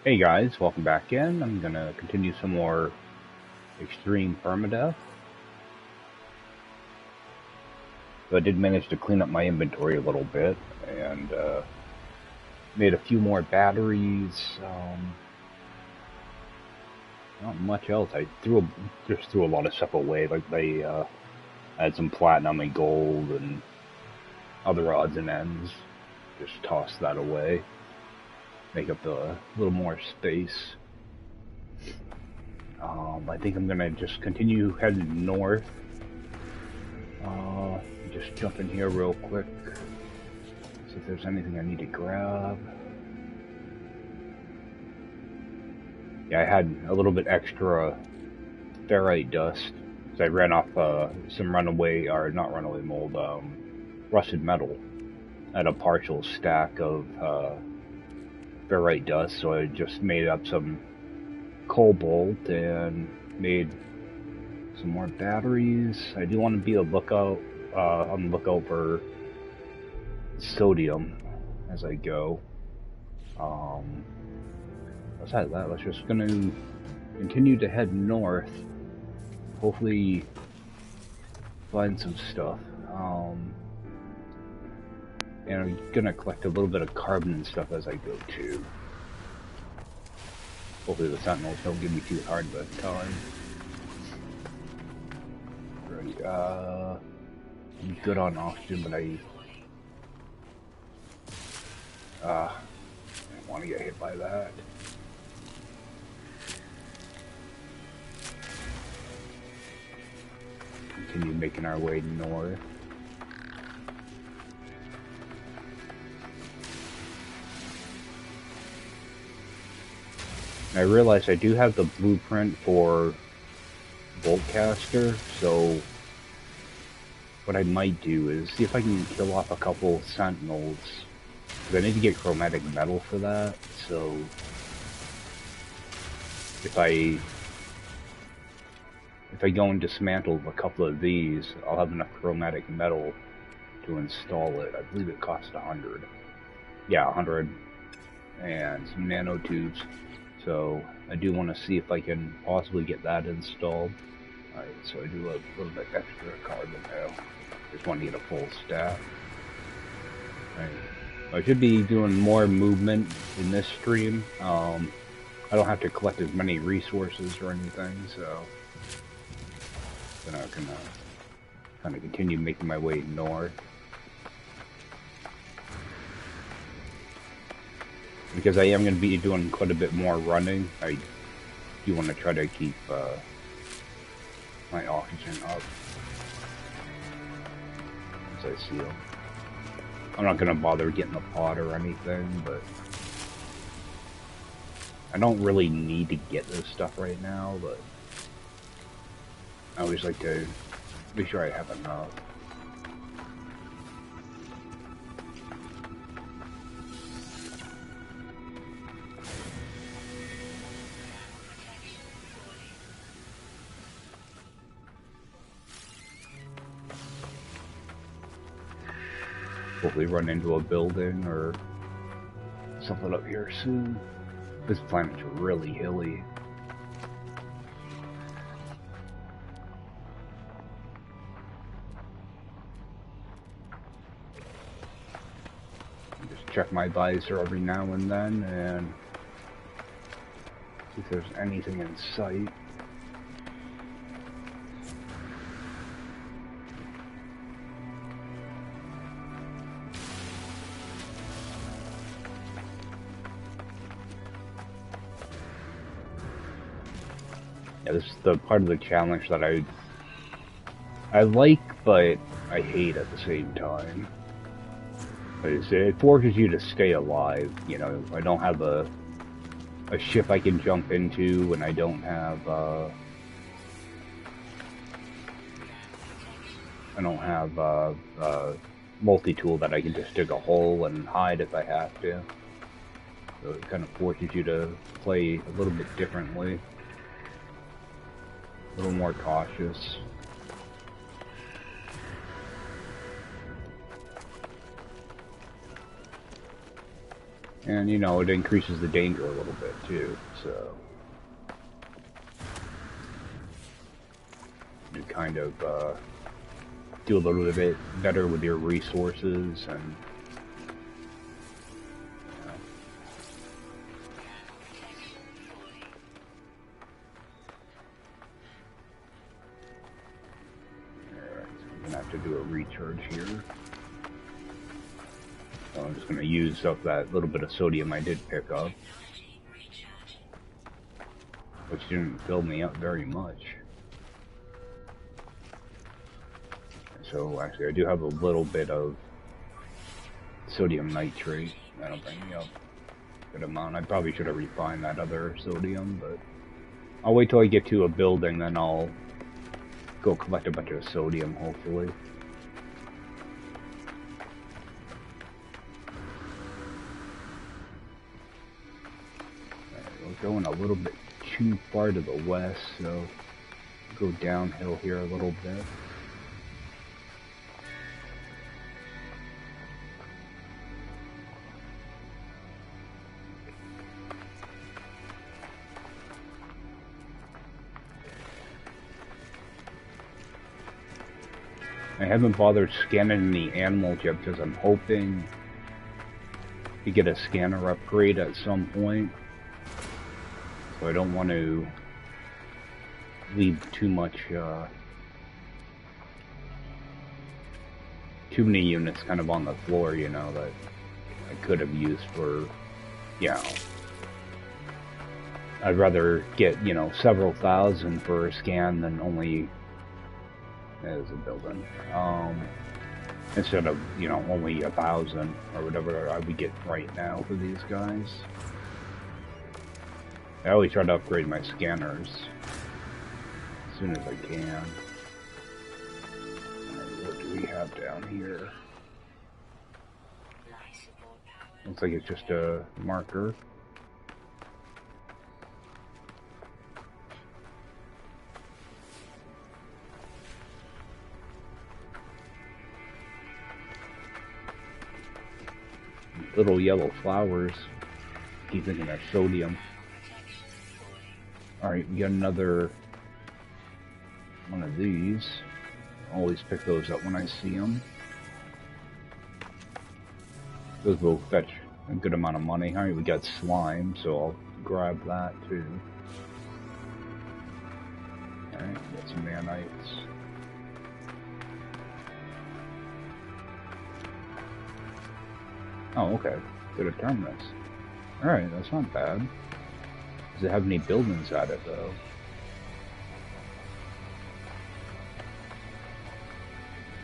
Hey guys, welcome back in. I'm gonna continue some more extreme permadeath. So I did manage to clean up my inventory a little bit and made a few more batteries. Not much else. Just threw a lot of stuff away. Like I had some platinum and gold and other odds and ends. Just tossed that away. Make up a little more space. I think I'm gonna just continue heading north. Just jump in here real quick. See if there's anything I need to grab. Yeah, I had a little bit extra ferrite dust. So I ran off some runaway, or not runaway mold, rusted metal. I had a partial stack of ferrite dust, so I just made up some cobalt and made some more batteries. I do want to be on the lookout for sodium as I go. Besides that, let's just gonna continue to head north. Hopefully find some stuff. And I'm gonna collect a little bit of carbon and stuff as I go too. Hopefully the sentinels don't give me too hard of a time. Right, I'm good on oxygen, but I don't want to get hit by that. Continue making our way north. And I realize I do have the blueprint for Boltcaster, so what I might do is see if I can kill off a couple sentinels. Because I need to get chromatic metal for that, so if I go and dismantle a couple of these, I'll have enough chromatic metal to install it. I believe it costs 100. Yeah, 100 and some nanotubes. So I do want to see if I can possibly get that installed. Alright, so I do a little bit extra carbon now. Just want to get a full stack. Alright. I should be doing more movement in this stream. I don't have to collect as many resources or anything, so then I can kind of continue making my way north. Because I am going to be doing quite a bit more running, I do want to try to keep my oxygen up as I see them. I'm not going to bother getting the pot or anything, but I don't really need to get this stuff right now, but I always like to make sure I have enough. Hopefully run into a building or something up here soon. This planet's really hilly. Just check my visor every now and then and see if there's anything in sight. Yeah, this is the part of the challenge that I like, but I hate at the same time. It forces you to stay alive. You know, I don't have a ship I can jump into, and I don't have multi-tool that I can just dig a hole and hide if I have to. So it kind of forces you to play a little bit differently, a little more cautious. And, you know, it increases the danger a little bit, too, so... You kind of, do a little bit better with your resources, and... Alright, so I'm gonna have to do a recharge here. So I'm just gonna use up that little bit of sodium I did pick up. Which didn't fill me up very much. So actually I do have a little bit of sodium nitrate. That'll bring me up a good amount. I probably should have refined that other sodium, but I'll wait till I get to a building, then I'll go collect a bunch of sodium, hopefully. We're going a little bit too far to the west, so go downhill here a little bit. I haven't bothered scanning the animals yet because I'm hoping to get a scanner upgrade at some point. So I don't want to leave too much, too many units kind of on the floor, you know, that I could have used for, you know, I'd rather get, you know, several thousand for a scan than only, as a building, instead of, you know, only 1,000 or whatever I would get right now for these guys. I always try to upgrade my scanners as soon as I can. Alright, what do we have down here? Looks like it's just a marker. Little yellow flowers. Keep thinking they're sodium. Alright, we got another one of these. Always pick those up when I see them. Those will fetch a good amount of money. Alright, we got slime, so I'll grab that too. Alright, got some nanites. Oh, okay. Go to terminus. Alright, that's not bad. Does it have any buildings at it, though?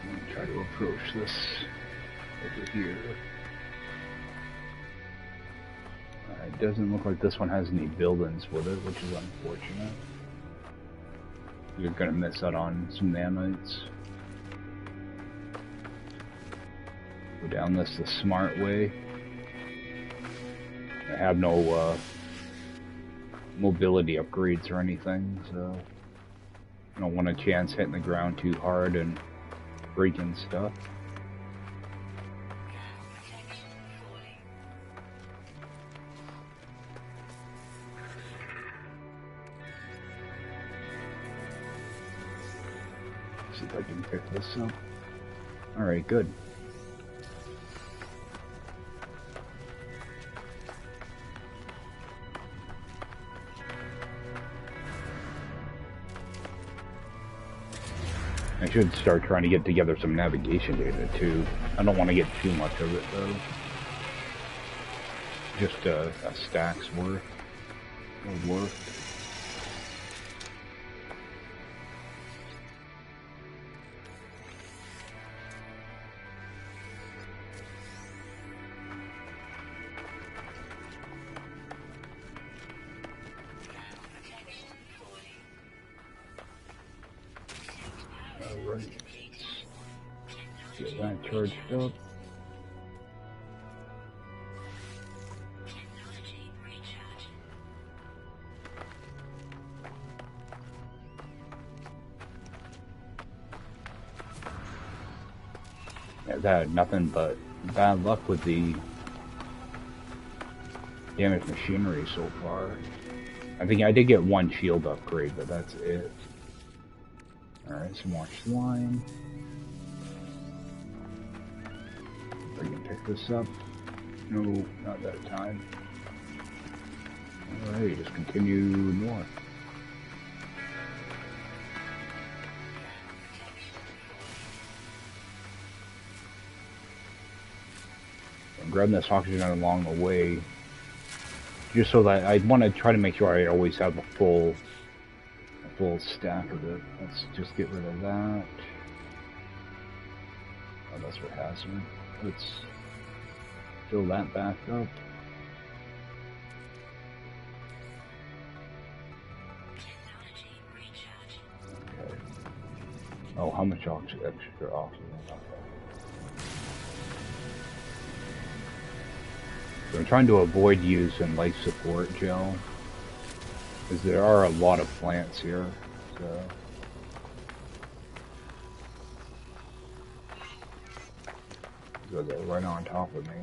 I'm gonna try to approach this over here. It doesn't look like this one has any buildings with it, which is unfortunate. You're gonna miss out on some nanites. Go down this the smart way. I have no mobility upgrades or anything, so I don't want a chance hitting the ground too hard and breaking stuff. See if I can pick this up. Alright, good. I should start trying to get together some navigation data too. I don't want to get too much of it though. Just a stack's worth. Would work. Alright. Get that charged up. Yeah, that had nothing but bad luck with the damaged machinery so far. I think I did get one shield upgrade, but that's it. Alright, some more slime. If I can pick this up. No, not that time. Alright, just continue north. I'm grabbing this oxygen along the way, just so that I want to try to make sure I always have a full stack of it. Let's just get rid of that. Oh, that's for hazard. Let's fill that back up. Okay. Oh, how much extra oxygen? So I'm trying to avoid using life support gel, because there are a lot of plants here. So they're right on top of me.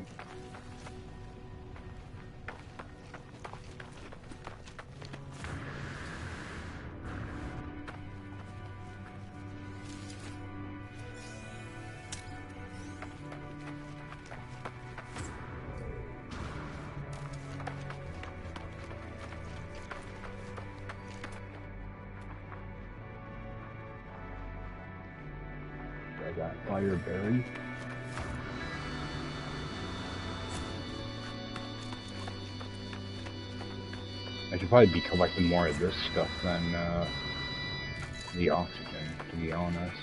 I got fire berry. I should probably be collecting more of this stuff than the oxygen, to be honest.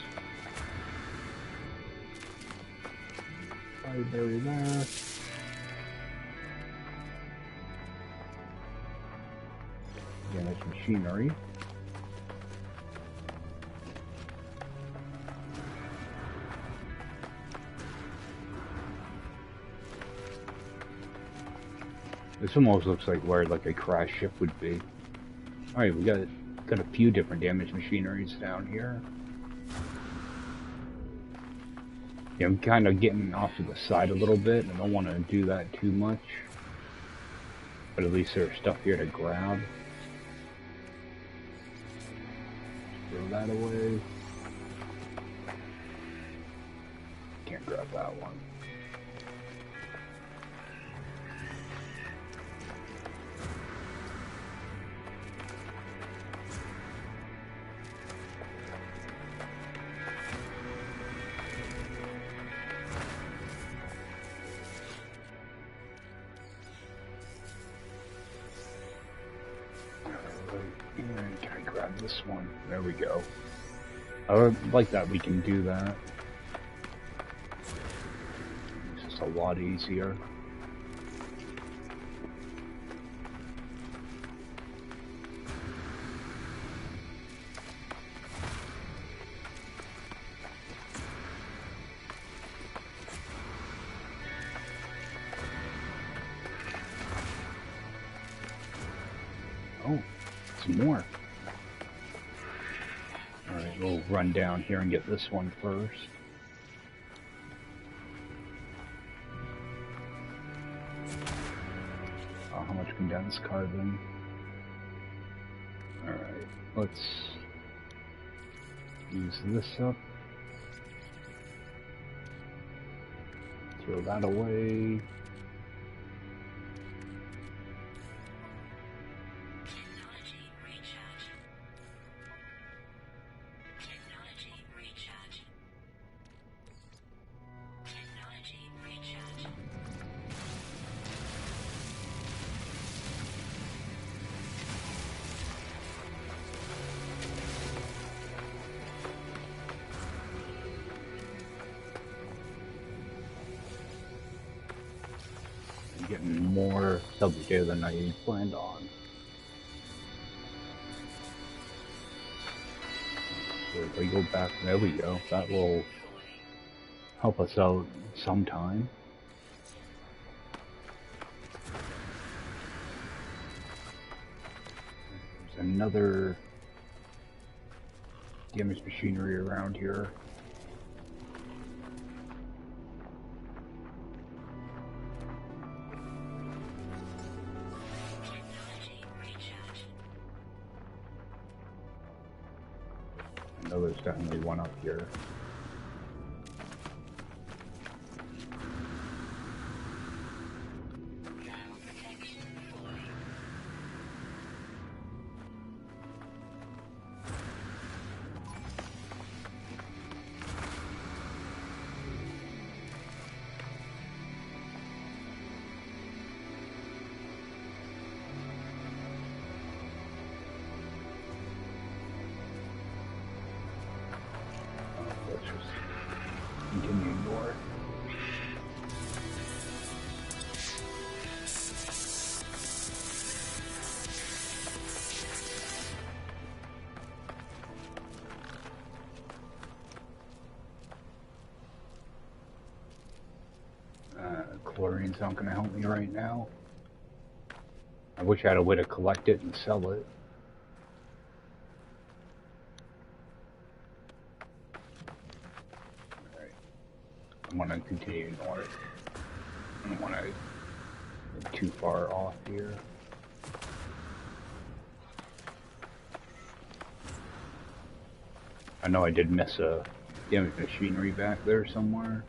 Fire berry there. Damaged machinery. This almost looks like where like a crashed ship would be. Alright, we got a few different damaged machineries down here. Yeah, I'm kind of getting off to the side a little bit. I don't want to do that too much. But at least there's stuff here to grab. Throw that away. Can't grab that one. And can I grab this one? There we go. I like that we can do that. It's just a lot easier. Oh, some more. Alright, we'll run down here and get this one first. Oh, how much condensed carbon? Alright, let's use this up. Throw that away. Getting more subject than I planned on. So if I go back, there we go. That will help us out sometime. There's another damaged machinery around here. Oh, there's definitely one up here. Let's just continue north. Chlorine's not going to help me right now. I wish I had a way to collect it and sell it. Alright. I want to continue north. I don't want to get too far off here. I know I did miss a damaged machinery back there somewhere.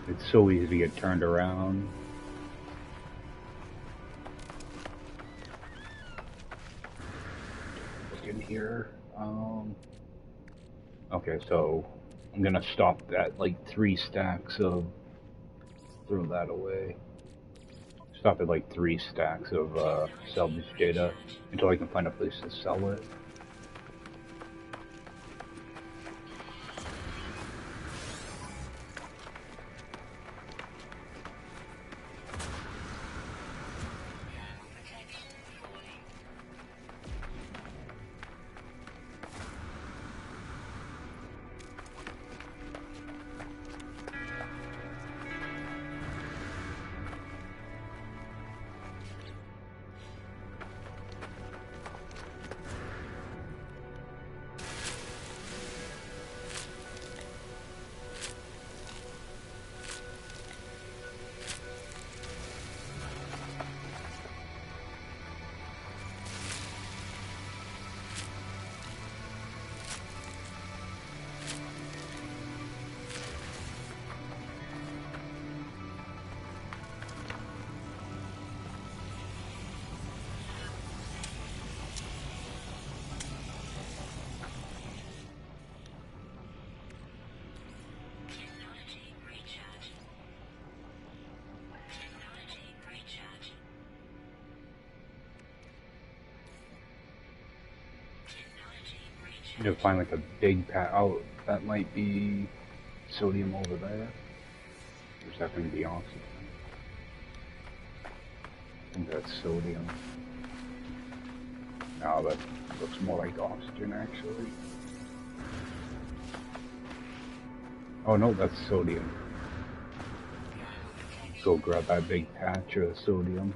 It's so easy to get turned around. Look in here. Okay, so I'm gonna stop at like 3 stacks of. Throw that away. Stop at like 3 stacks of salvage data until I can find a place to sell it. You know, find like a big pat. Oh, that might be sodium over there. Or is that going to be oxygen? I think that's sodium. No, that looks more like oxygen actually. Oh no, that's sodium. Go grab that big patch of sodium.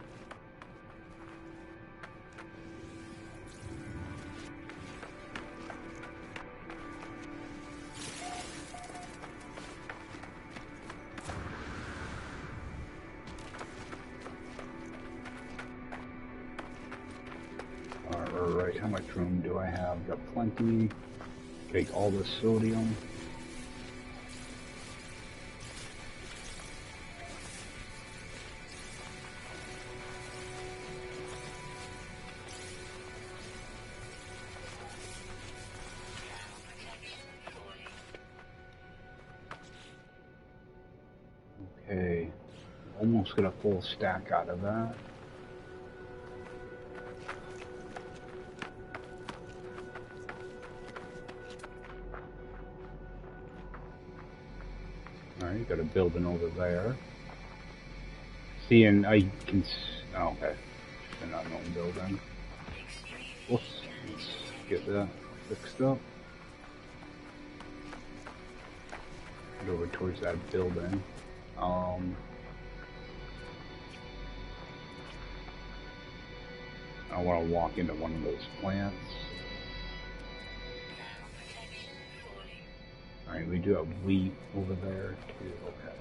Alright, how much room do I have? Got plenty. Take all the sodium. Okay, almost get a full stack out of that. Alright, got a building over there. See, and I can. Oh, okay. Just an unknown building. Let's get that fixed up. Get over towards that building. I want to walk into one of those plants. Alright, we do have wheat over there too. Okay.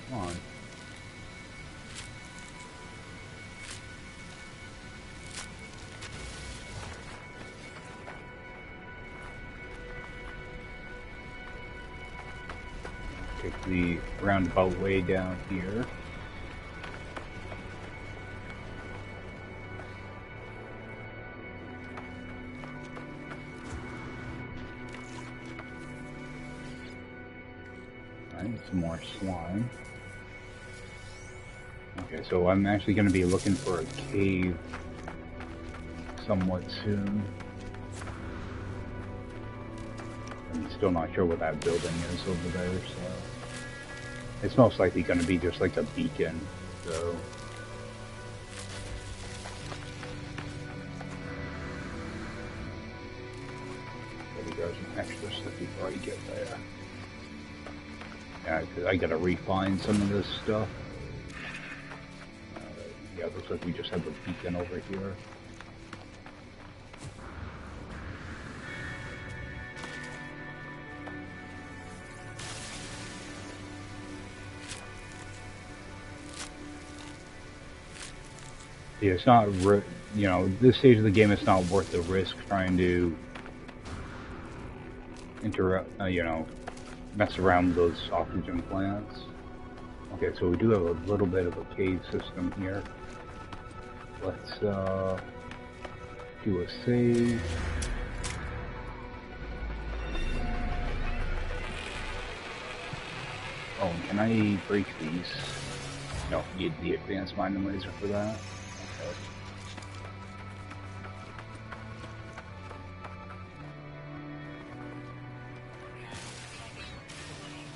Come on. Take the roundabout way down here. Alright, some more slime. Okay, so I'm actually going to be looking for a cave somewhat soon. I'm still not sure what that building is over there, so it's most likely going to be just like a beacon, so let me grab some extra stuff before I get there. Yeah, because I got to refine some of this stuff. Yeah, looks like we just have a beacon over here. Yeah, it's not, you know, this stage of the game, it's not worth the risk trying to you know, mess around with those oxygen plants. Okay, so we do have a little bit of a cave system here. Let's do a save. Oh, can I break these? No, you need the advanced mining laser for that. Okay.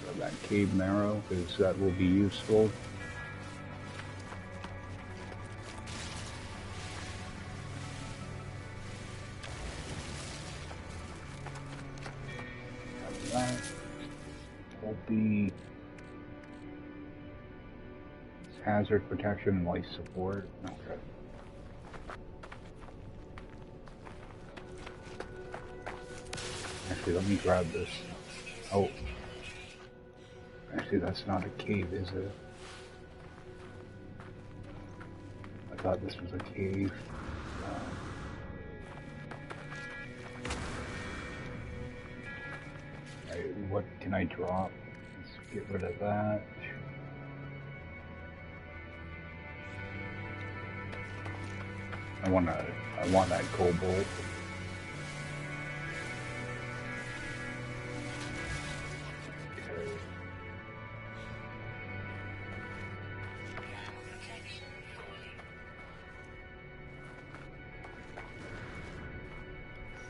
Grab that cave marrow, because that will be useful. That will be hazard protection and life support. Okay. Actually, let me grab this. Oh. Actually, that's not a cave, is it? I thought this was a cave. Right, what can I drop? Let's get rid of that. I want that cobalt.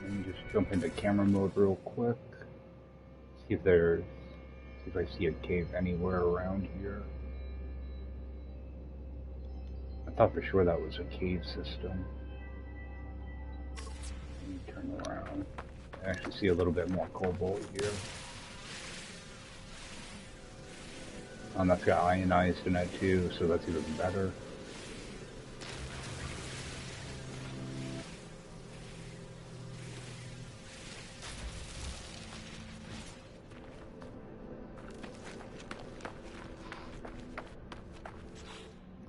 Let me just jump into camera mode real quick. See if I see a cave anywhere around here. I thought for sure that was a cave system. Let me turn around. I actually see a little bit more cobalt here. And that's got ionized in it too, so that's even better.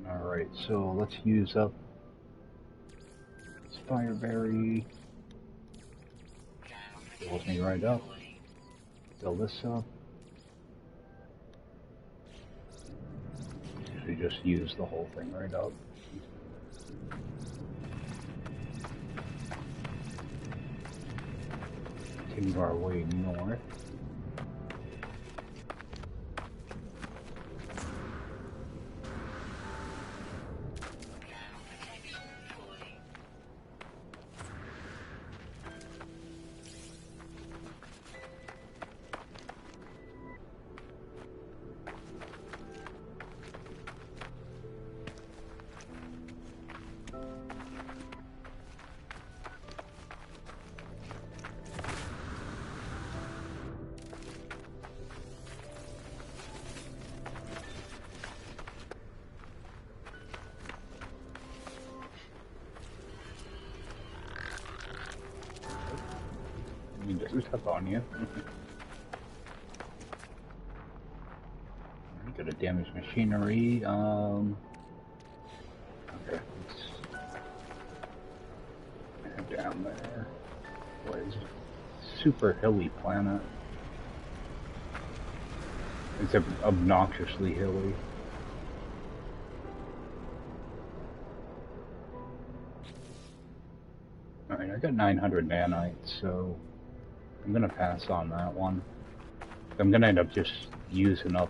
Alright, so let's use up this fireberry. Fills me right up. Fill this up. We just use the whole thing right up. Continue our way north. You just step on you. bit of damaged machinery. Okay, let's head down there. What is it? Super hilly planet. It's obnoxiously hilly. Alright, I got 900 nanites, so I'm gonna pass on that one. I'm gonna end up just using up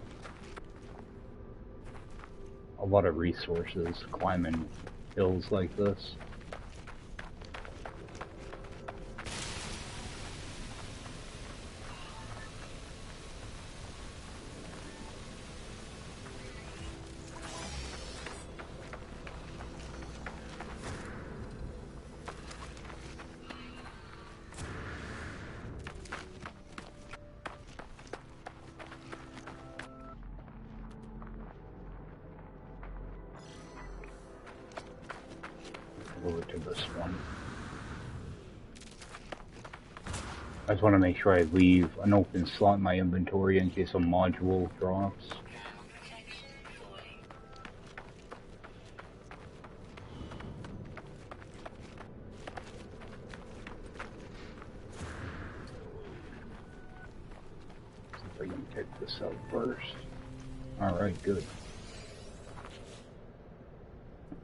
a lot of resources climbing hills like this. Over to this one. I just want to make sure I leave an open slot in my inventory in case a module drops. See if I can take this out first. Alright, good.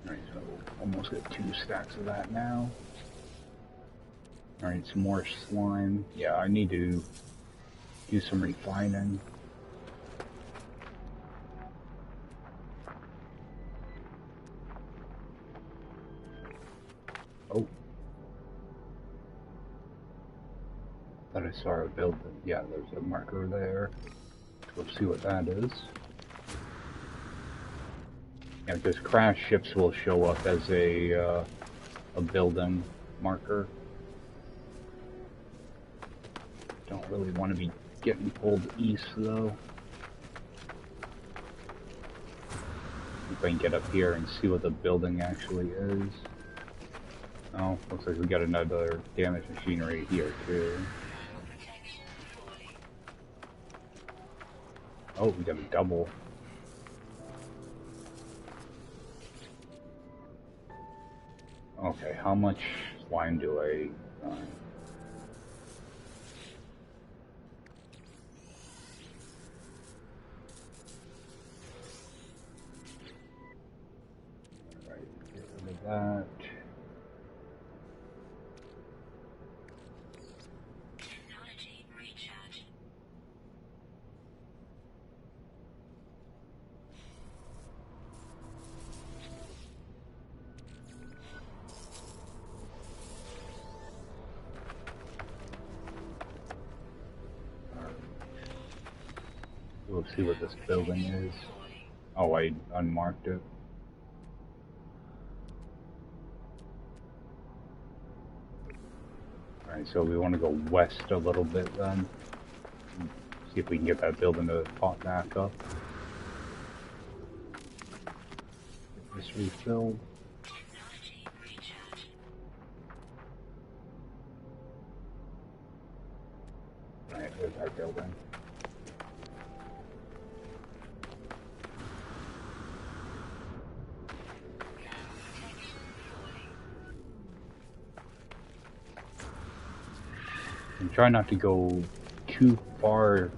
Alright, so almost got 2 stacks of that now. Alright, some more slime. Yeah, I need to do some refining. Oh. Thought I saw a building. Yeah, there's a marker there. Let's see what that is. Yeah, because crash ships will show up as a building marker. Don't really want to be getting pulled east though. If I can get up here and see what the building actually is. Oh, looks like we got another damaged machinery here too. Oh, we got a double. Okay, how much slime do I... Alright, get rid of that. Technology recharge. We'll see what this building is. Oh, I unmarked it. Alright, so we want to go west a little bit then. See if we can get that building to pop back up. Get this refilled. Technology recharge. Alright, there's our building. And try not to go too far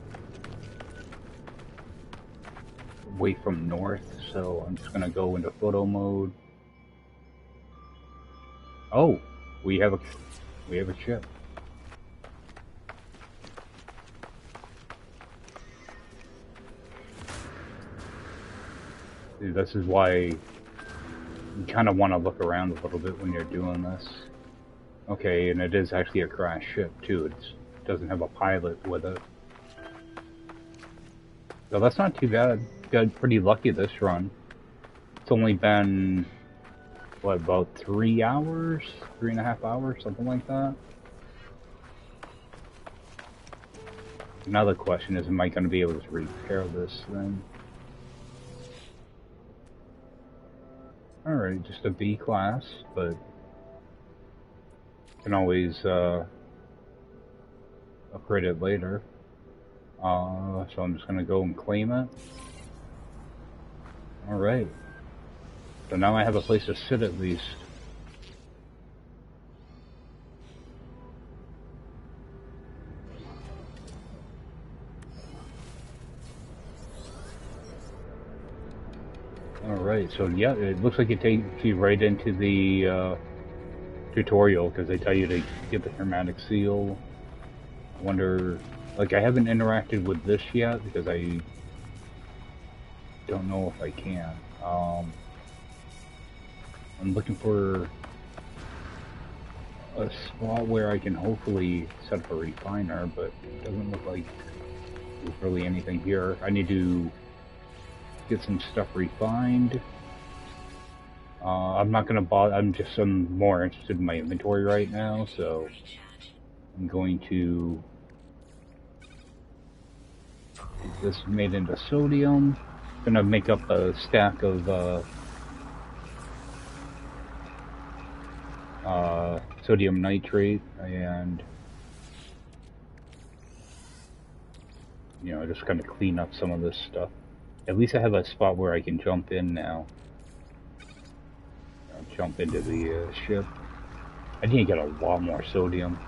away from north, so I'm just gonna go into photo mode. Oh, we have a ship. See, this is why you kind of want to look around a little bit when you're doing this. Okay, and it is actually a crash ship too. It doesn't have a pilot with it. So that's not too bad. Got pretty lucky this run. It's only been, what, about 3 hours? 3.5 hours? Something like that. Another question is, am I going to be able to repair this thing? Alright, just a B class, but can always upgrade it later. So I'm just gonna go and claim it. Alright. So now I have a place to sit at least. Alright, so yeah, it looks like it takes you right into the tutorial, because they tell you to get the hermetic seal. I wonder, like, I haven't interacted with this yet, because I don't know if I can. I'm looking for a spot where I can hopefully set up a refiner, but it doesn't look like there's really anything here. I need to get some stuff refined. I'm not gonna bother. I'm more interested in my inventory right now, so I'm going to get this made into sodium. Gonna make up a stack of sodium nitrate, and you know, just kind of clean up some of this stuff. At least I have a spot where I can jump in now. I'll jump into the ship. I need to get a lot more sodium.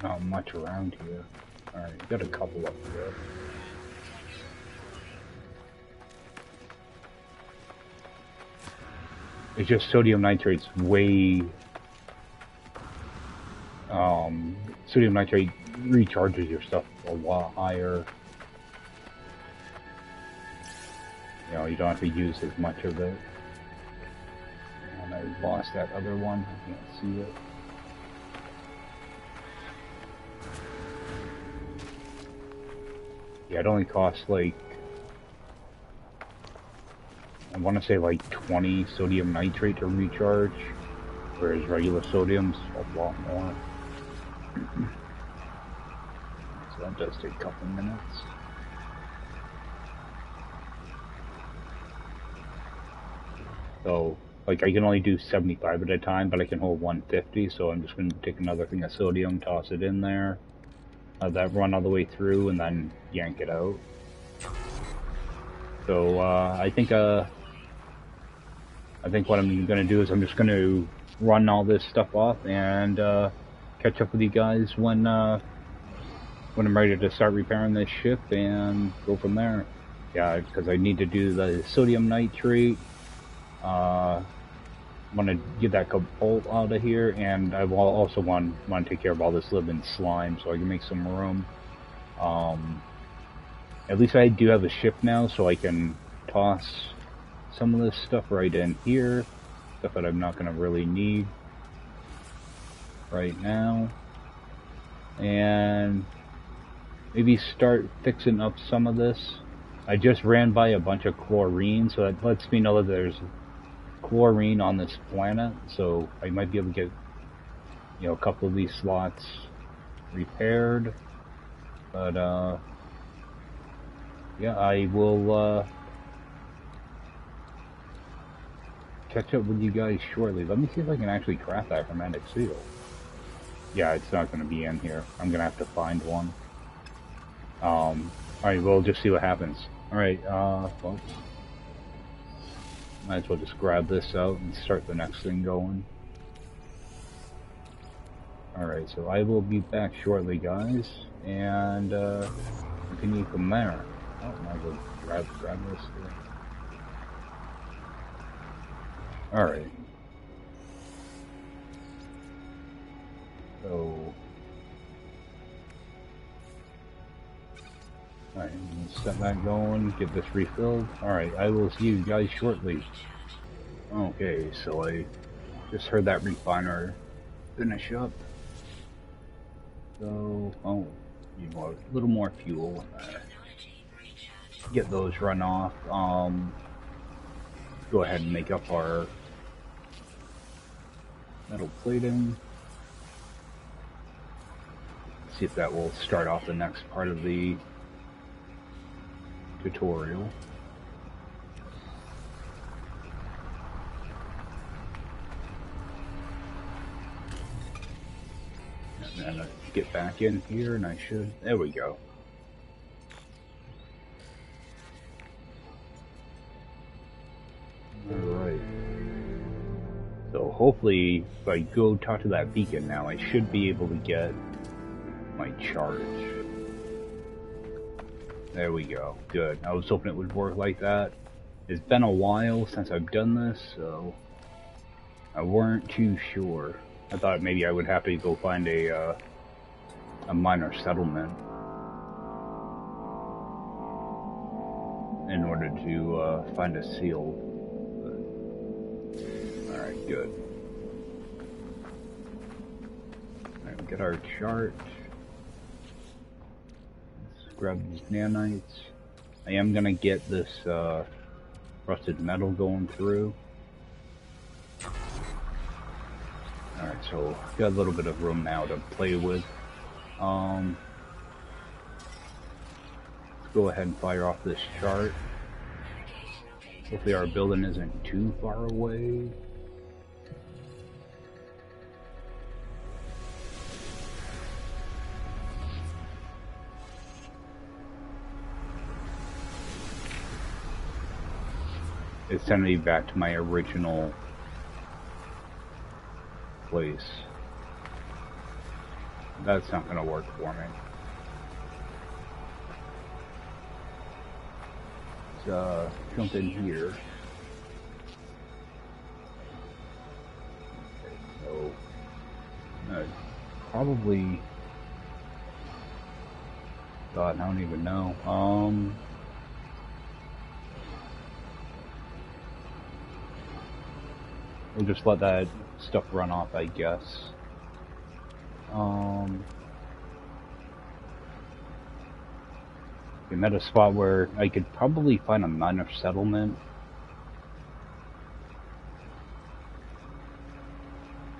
Not much around here. Alright, got a couple up there. It's just sodium nitrate's way... sodium nitrate recharges your stuff a lot higher. You know, you don't have to use as much of it. And I lost that other one. I can't see it. Yeah, it only costs like, I want to say like 20 sodium nitrate to recharge, whereas regular sodium's a lot more. So that does take a couple minutes. So, like, I can only do 75 at a time, but I can hold 150, so I'm just going to take another thing of sodium, toss it in there, let that run all the way through, and then yank it out. So, I think what I'm going to do is I'm just going to run all this stuff off and catch up with you guys when I'm ready to start repairing this ship and go from there. Yeah, because I need to do the sodium nitrate. I want to get that bolt out of here, and I will also want to take care of all this living slime so I can make some room. At least I do have a ship now, so I can toss some of this stuff right in here, stuff that I'm not going to really need right now, and maybe start fixing up some of this. I just ran by a bunch of chlorine, so that lets me know that there's chlorine on this planet, so I might be able to get, you know, a couple of these slots repaired. But yeah, I will catch up with you guys shortly. Let me see if I can actually craft that hermetic seal. Yeah, it's not going to be in here. I'm going to have to find one. Alright, we'll just see what happens. Alright, folks. Might as well just grab this out and start the next thing going. Alright, so I will be back shortly, guys, and continue from there. Oh, might as well grab this here. Alright. So... Alright, set that going, get this refilled. Alright, I will see you guys shortly. Okay, so I just heard that refiner finish up. So, oh, need more, a little more fuel. Get those run off. Go ahead and make up our metal plating. See if that will start off the next part of the tutorial. And then I get back in here, and I should. There we go. Alright. So hopefully, if I go talk to that beacon now, I should be able to get my charge. There we go. Good. I was hoping it would work like that. It's been a while since I've done this, so I weren't too sure. I thought maybe I would have to go find a minor settlement in order to find a seal. Alright, good. Alright, we get our chart. Let's grab these nanites. I am gonna get this rusted metal going through. Alright, so got a little bit of room now to play with. Let's go ahead and fire off this chart. Hopefully our building isn't too far away. It's sending me back to my original place. That's not gonna work for me. Let's jump in here. Okay, so probably God, I don't even know. We'll just let that stuff run off, I guess. I'm at a spot where I could probably find a minor settlement.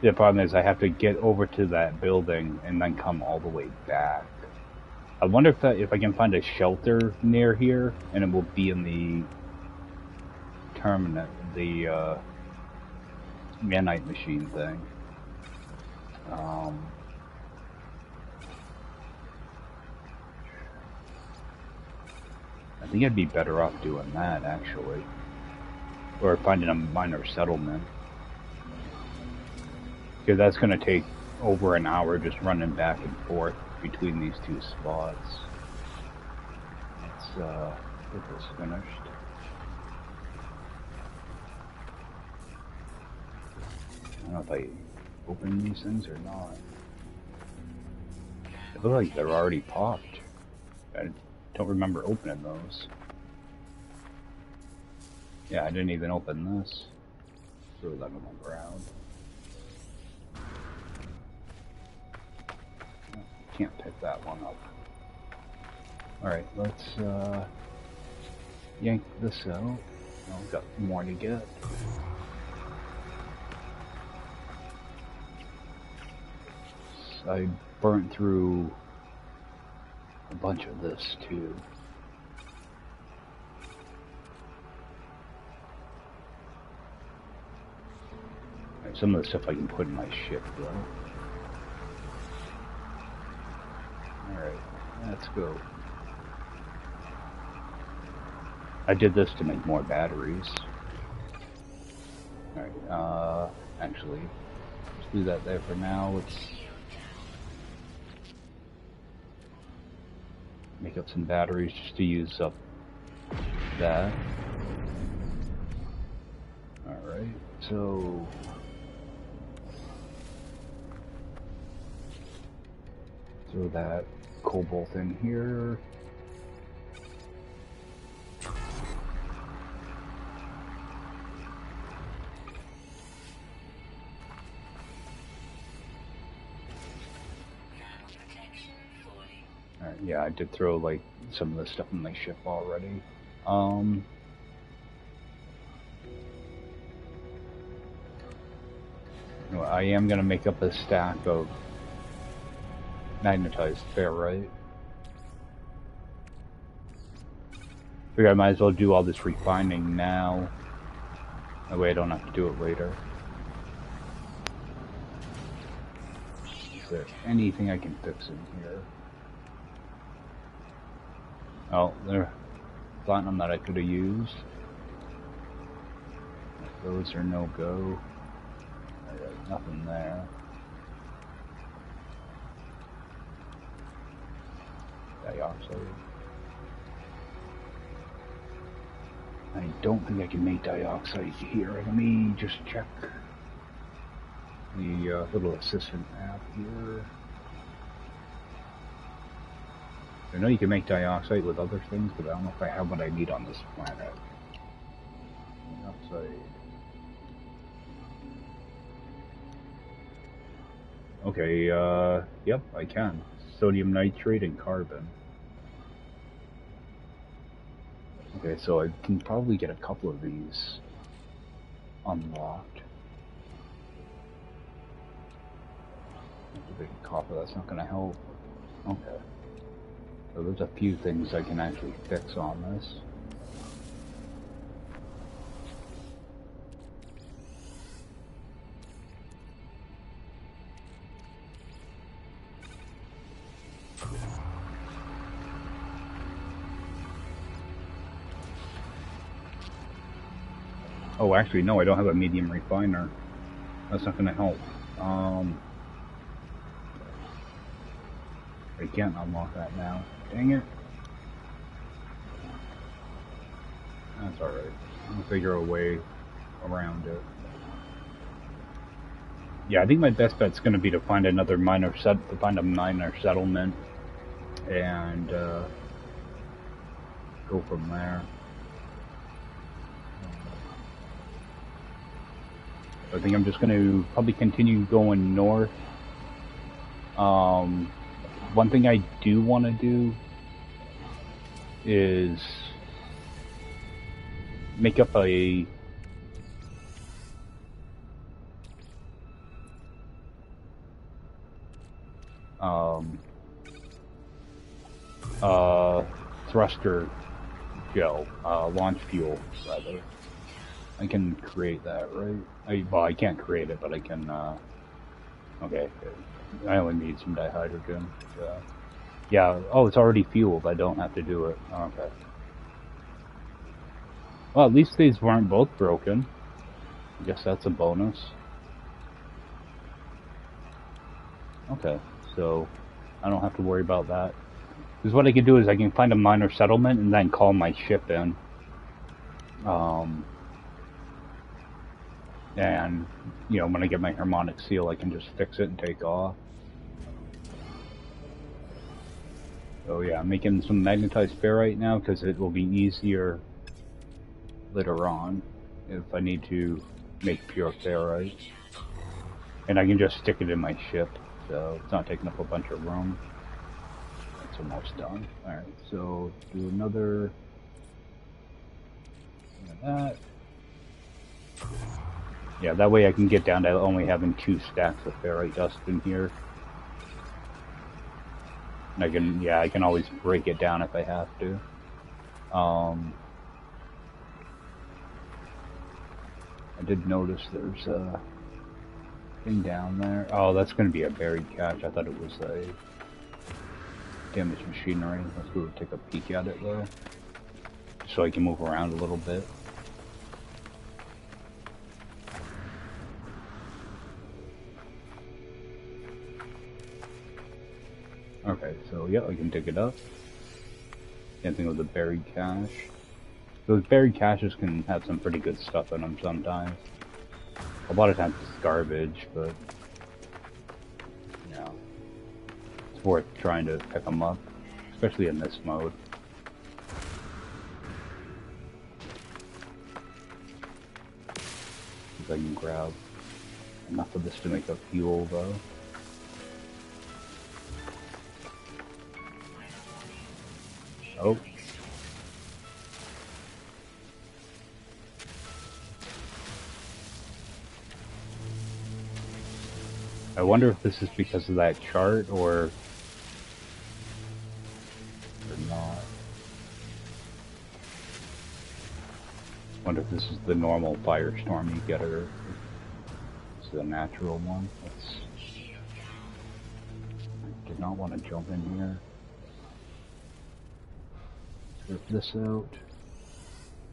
The problem is I have to get over to that building and then come all the way back. I wonder if I can find a shelter near here, and it will be in the terminal, the nanite machine thing. I think I'd be better off doing that, actually. Or finding a minor settlement. Because that's going to take over an hour just running back and forth between these two spots. Let's get this finished. I don't know if I open these things or not. They look like they're already popped. I don't remember opening those. Yeah, I didn't even open this. Throw that on the ground. Can't pick that one up. Alright, let's yank this out. Oh, we've got more to get. I burnt through a bunch of this too. Right, some of the stuff I can put in my ship though. Alright, let's go. I did this to make more batteries. Alright, actually, let's do that there for now. Let's make up some batteries just to use up that. Alright, so throw that cobalt in here. Alright, yeah, I did throw like some of the stuff in my ship already. I am gonna make up a stack of magnetized ferrite. Figure I might as well do all this refining now. That way I don't have to do it later. Is there anything I can fix in here? Oh, there's platinum that I could have used. Those are no go. There's nothing there. Dioxide. I don't think I can make dioxide here. Let me just check the little assistant app here. I know you can make dioxide with other things, but I don't know if I have what I need on this planet. Dioxide. Okay, yep, I can. Sodium nitrate and carbon. Okay, so I can probably get a couple of these unlocked. That's a big copper, that's not gonna help. Okay. So there's a few things I can actually fix on this. Oh, actually, no, I don't have a medium refiner. That's not gonna help. I can't unlock that now. Dang it. That's alright. I'll figure a way around it. Yeah, I think my best bet's gonna be to find another minor settlement and go from there. I think I'm just gonna probably continue going north. One thing I do want to do is make up a thruster gel, launch fuel rather. I can create that, right? Well, I can't create it, but I can. Okay, I only need some dihydrogen. Yeah. Oh, it's already fueled. I don't have to do it. Okay. Well, at least these weren't both broken. I guess that's a bonus. Okay, so I don't have to worry about that. Because what I can do is I can find a minor settlement and then call my ship in. And, you know, when I get my harmonic seal, I can just fix it and take off. So yeah, I'm making some magnetized ferrite now because it will be easier later on if I need to make pure ferrite. And I can just stick it in my ship, so it's not taking up a bunch of room. That's almost done. Alright, so do another that. Yeah, that way I can get down to only having 2 stacks of ferrite dust in here. And I can always break it down if I have to. I did notice there's a thing down there. Oh, that's going to be a buried cache. I thought it was a damaged machinery. Let's go take a peek at it though, so I can move around a little bit. Okay, so yeah, I can dig it up. Same thing with the buried cache. Those buried caches can have some pretty good stuff in them sometimes. A lot of times it's garbage, but you know, it's worth trying to pick them up, especially in this mode. If I can grab enough of this to make a fuel though. Oh. I wonder if this is because of that chart or not. Wonder if this is the normal firestorm you get, or it's the natural one. Let's. I did not want to jump in here. Rip this out.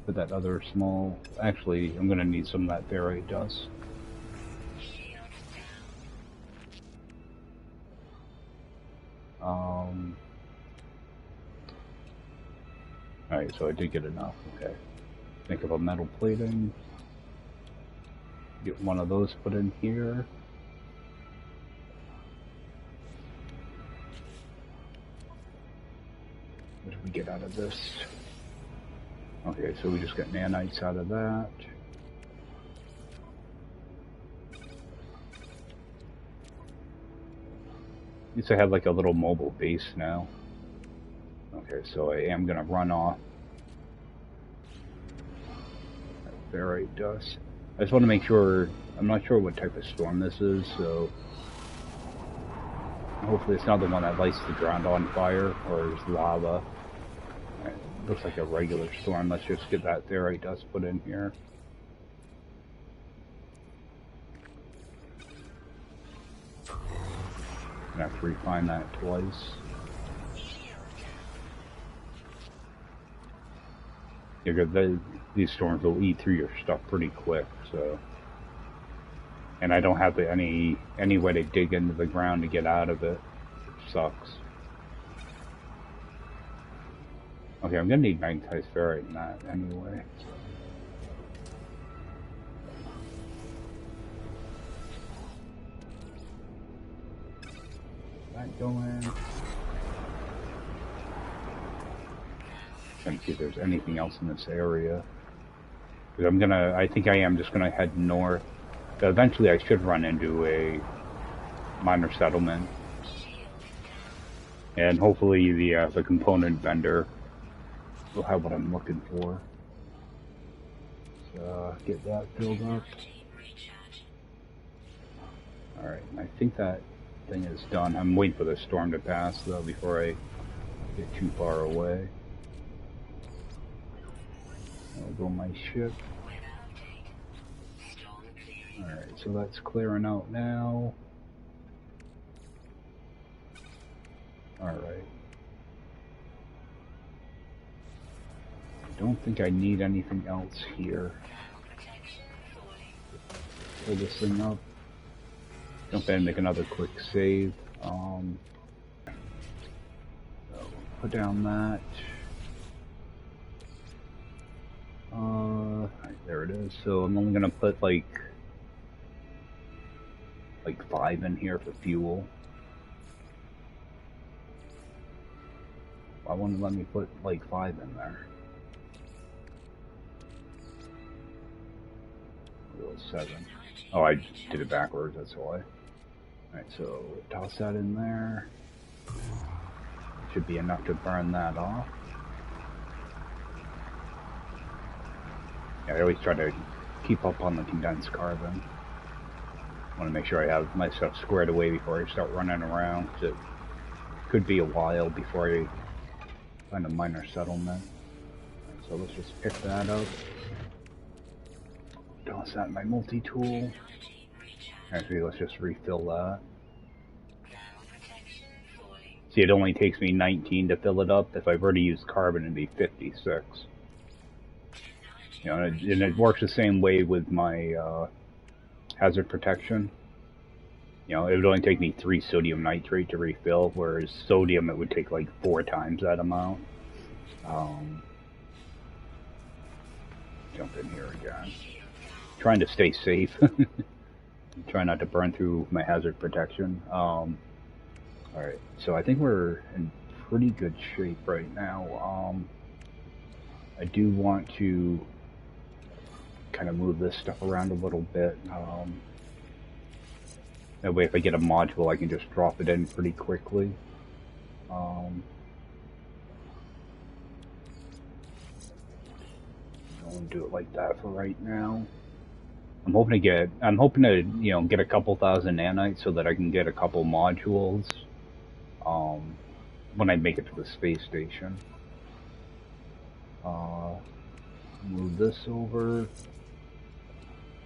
Put that other small. Actually, I'm gonna need some of that ferrite dust. Alright, so I did get enough. Okay. Think of a metal plating. Get one of those put in here. What did we get out of this? Okay, so we just got nanites out of that. At least I have like a little mobile base now. Okay, so I am gonna run off that ferrite dust. I just want to make sure, I'm not sure what type of storm this is, so hopefully it's not the one that lights the ground on fire or is lava. It looks like a regular storm. Let's just get that ferrite dust put in here. I'm gonna have to refine that twice. Yeah, because these storms will eat through your stuff pretty quick, so. And I don't have any way to dig into the ground to get out of it. Which sucks. Okay, I'm gonna need magnetized ferrite in that anyway. So. That going. Trying to see if there's anything else in this area. Because I think I am just gonna head north. Eventually I should run into a minor settlement. And hopefully the component vendor will have what I'm looking for. So get that filled up. Alright, I think that thing is done. I'm waiting for the storm to pass though before I get too far away. I'll go my ship. Alright, so that's clearing out now. Alright. I don't think I need anything else here. Pull this thing up. Jump in and make another quick save. So put down that. There it is. So I'm only gonna put like 5 in here for fuel. Why wouldn't it let me put like 5 in there? 7. Oh, I did it backwards, that's why. Alright, so toss that in there. Should be enough to burn that off. Yeah, I always try to keep up on the condensed carbon. I want to make sure I have my stuff squared away before I start running around. It could be a while before I find a minor settlement. So let's just pick that up. Toss that in my multi-tool. Actually, let's just refill that. See, it only takes me 19 to fill it up. If I've already used carbon, it'd be 56. You know, and it works the same way with my hazard protection. You know, it would only take me 3 sodium nitrate to refill, whereas sodium it would take like 4 times that amount. Jump in here again. Trying to stay safe. Try not to burn through my hazard protection. Alright, so I think we're in pretty good shape right now. I do want to kind of move this stuff around a little bit. That way if I get a module I can just drop it in pretty quickly. I'll do it like that for right now. I'm hoping to you know, get a couple thousand nanites so that I can get a couple modules when I make it to the space station. Move this over.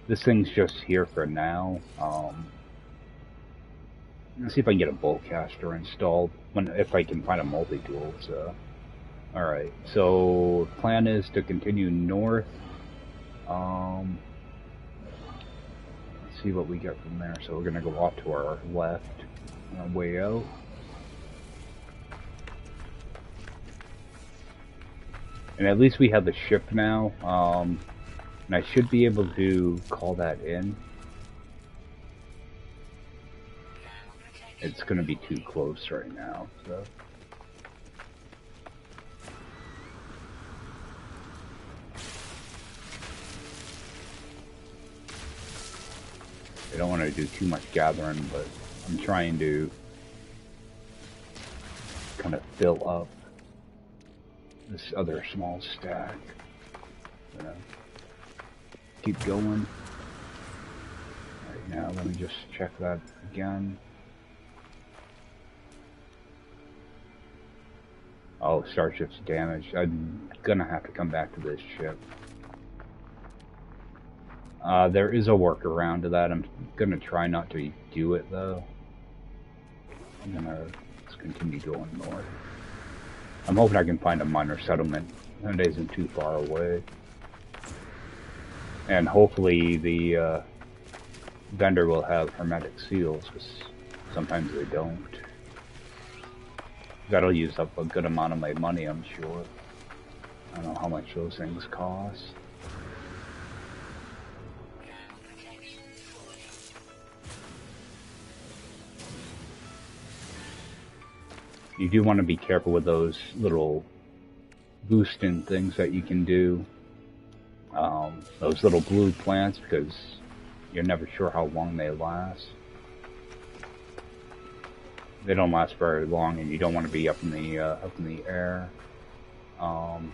This thing's just here for now. Let's see if I can get a bowcaster installed if I can find a multi-tool. So, all right. So plan is to continue north. Let's see what we get from there. So we're gonna go off to our left on our way out. And at least we have the ship now. And I should be able to call that in. It's going to be too close right now, so. I don't want to do too much gathering, but I'm trying to kind of fill up this other small stack. Keep going. Right now, let me just check that again. Oh, starship's damaged. I'm gonna have to come back to this ship. There is a workaround to that. I'm gonna try not to do it though. I'm gonna just continue going north. I'm hoping I can find a minor settlement. It isn't too far away. And hopefully the vendor will have hermetic seals, because sometimes they don't. That'll use up a good amount of my money, I'm sure. I don't know how much those things cost. You do want to be careful with those little boosting things that you can do. Those little blue plants, because you're never sure how long they last. They don't last very long, and you don't want to be up in the air. Alright,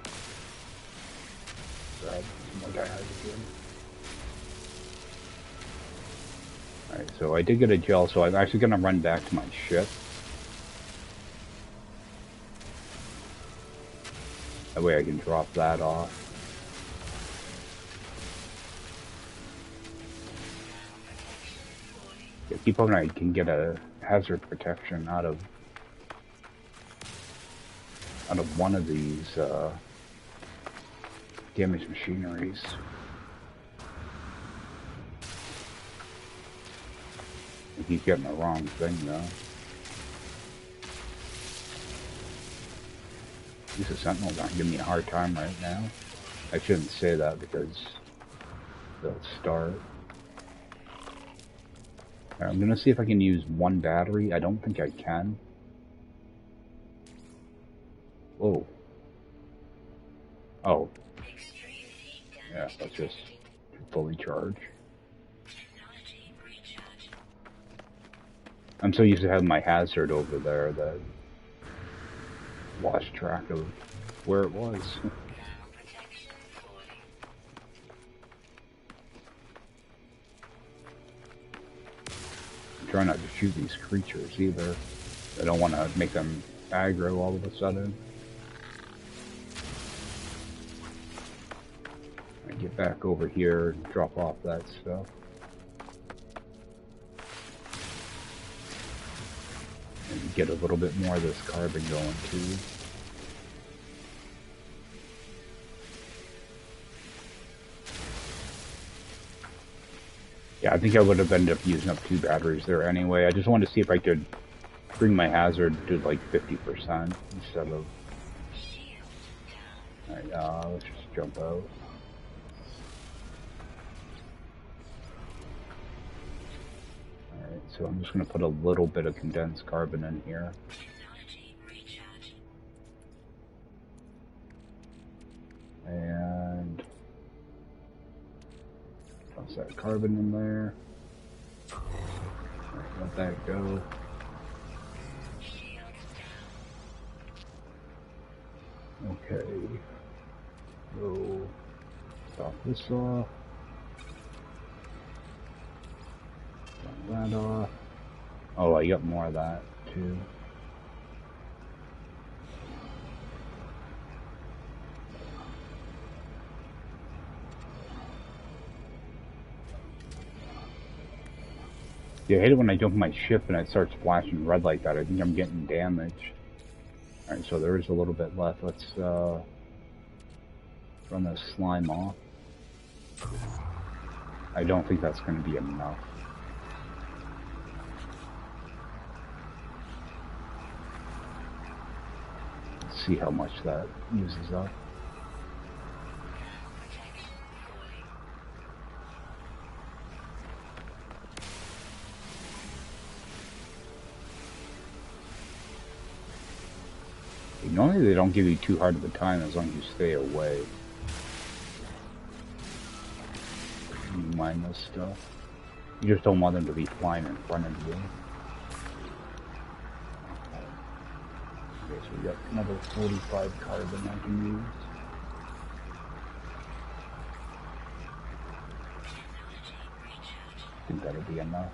so I did get a gel, so I'm actually going to run back to my ship. That way I can drop that off. Yeah, keep hoping I can get a hazard protection out of one of these damaged machineries. I keep getting the wrong thing though. These sentinels aren't giving me a hard time right now. I shouldn't say that because they'll start. Right, I'm gonna see if I can use one battery. I don't think I can. Whoa. Oh. Yeah, let's just fully charge. I'm so used to having my hazard over there that I lost track of where it was. I'm trying not to shoot these creatures either. I don't want to make them aggro all of a sudden. I get back over here and drop off that stuff. And get a little bit more of this carbon going too. Yeah, I think I would have ended up using up 2 batteries there anyway. I just wanted to see if I could bring my hazard to like 50% instead of... Alright, let's just jump out. Alright, so I'm just going to put a little bit of condensed carbon in here. And... toss that carbon in there. Right, let that go. Okay. So, stop this off. Stop that off. Oh, I got more of that too. Yeah, I hate it when I jump my ship and it starts flashing red like that. I think I'm getting damaged. Alright, so there is a little bit left. Let's run this slime off. I don't think that's going to be enough. Let's see how much that uses up. Normally they don't give you too hard of a time as long as you stay away. You mine this stuff. You just don't want them to be flying in front of you. Okay, so we got another 45 carbon I can use. I think that'll be enough.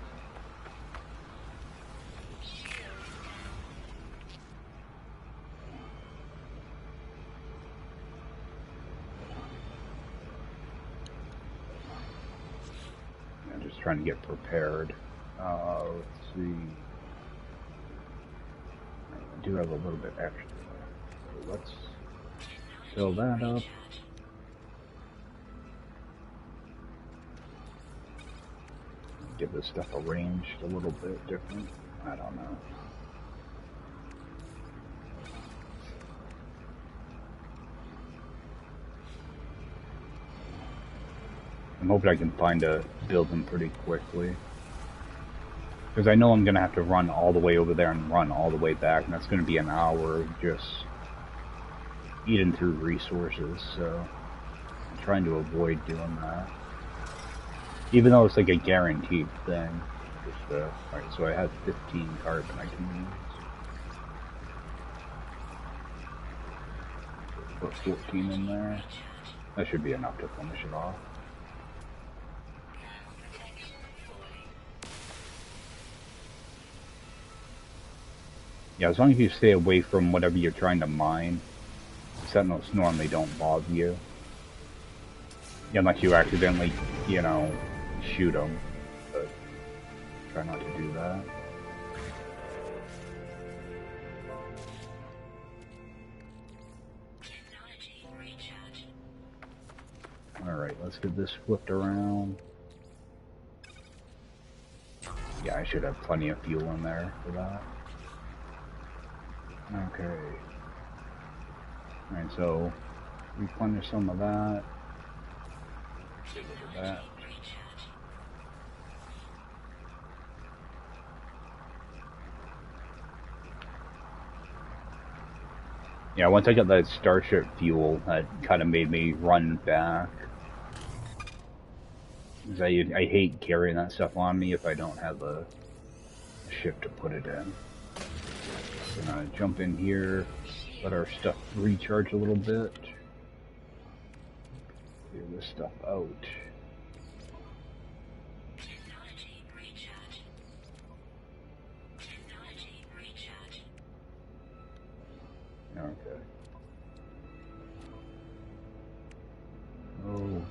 Trying to get prepared. Let's see. I do have a little bit extra. So let's fill that up. Give this stuff arranged a little bit different. I don't know. I'm hoping I can find a building pretty quickly. Because I know I'm going to have to run all the way over there and run all the way back, and that's going to be an hour of just eating through resources, so I'm trying to avoid doing that. Even though it's like a guaranteed thing. Just, alright, so I have 15 carbon I can use. Put 14 in there. That should be enough to finish it off. Yeah, as long as you stay away from whatever you're trying to mine, sentinels normally don't bother you. Yeah, unless you accidentally, you know, shoot them. But try not to do that. Alright, let's get this flipped around. Yeah, I should have plenty of fuel in there for that. Okay. Alright, so replenish some of that. Get rid of that. Yeah, once I got that starship fuel, that kind of made me run back. Because I hate carrying that stuff on me if I don't have a ship to put it in. Gonna jump in here, let our stuff recharge a little bit. Clear this stuff out. Okay. Oh,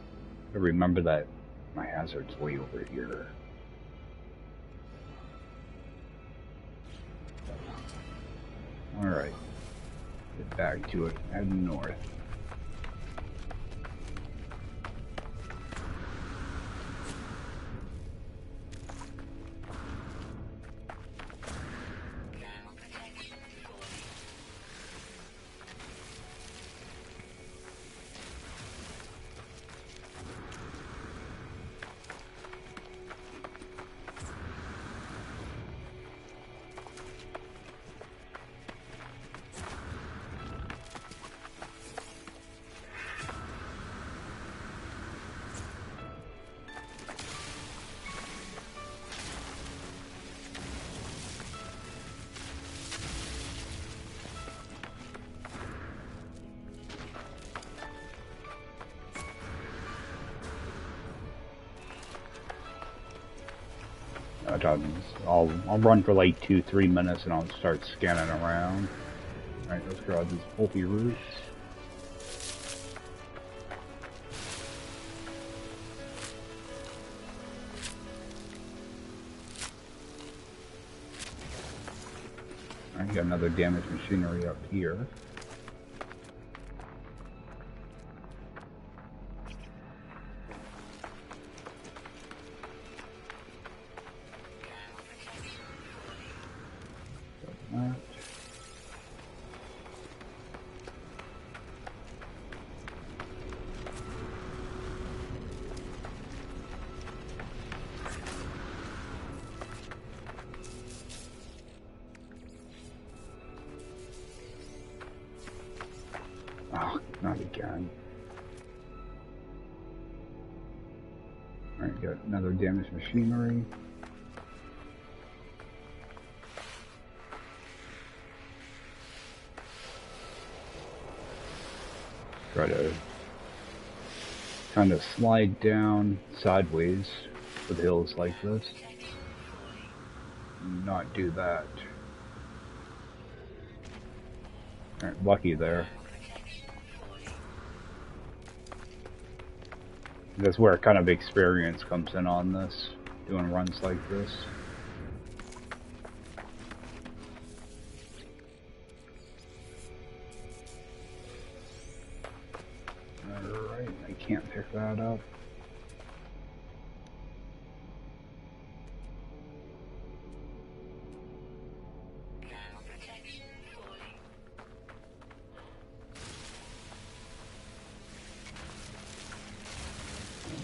I remember that my hazard's way over here. Alright. Get back to it. Heading north. I'll run for like 2-3 minutes and I'll start scanning around. Alright, let's grab these pulpy roots. Alright, got another damaged machinery up here. That. Oh, not again. Alright, got another damaged machinery. Try to kind of slide down sideways with hills like this. Not do that. Alright, lucky there. That's where kind of experience comes in on this, doing runs like this. Alright, I can't pick that up.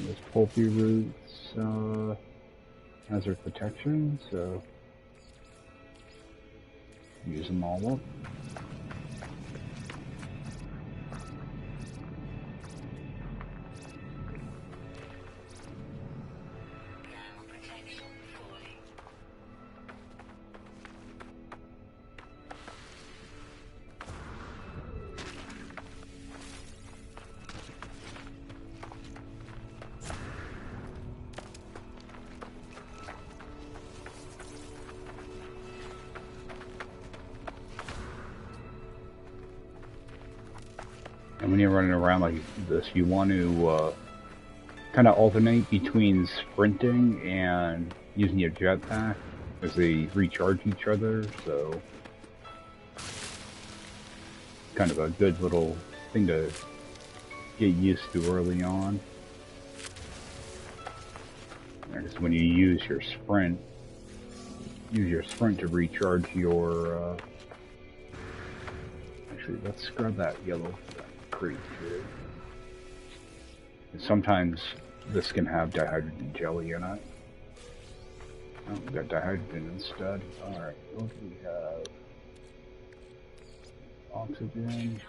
There's pulpy roots, hazard protection, so use them all up. And when you're running around like this, you want to kind of alternate between sprinting and using your jetpack as they recharge each other, so kind of a good little thing to get used to early on. Because when you use your sprint to recharge your actually, let's grab that yellow crate too. And sometimes this can have dihydrogen jelly in it. Oh, we got dihydrogen instead. Alright, what do we have? Oxygen.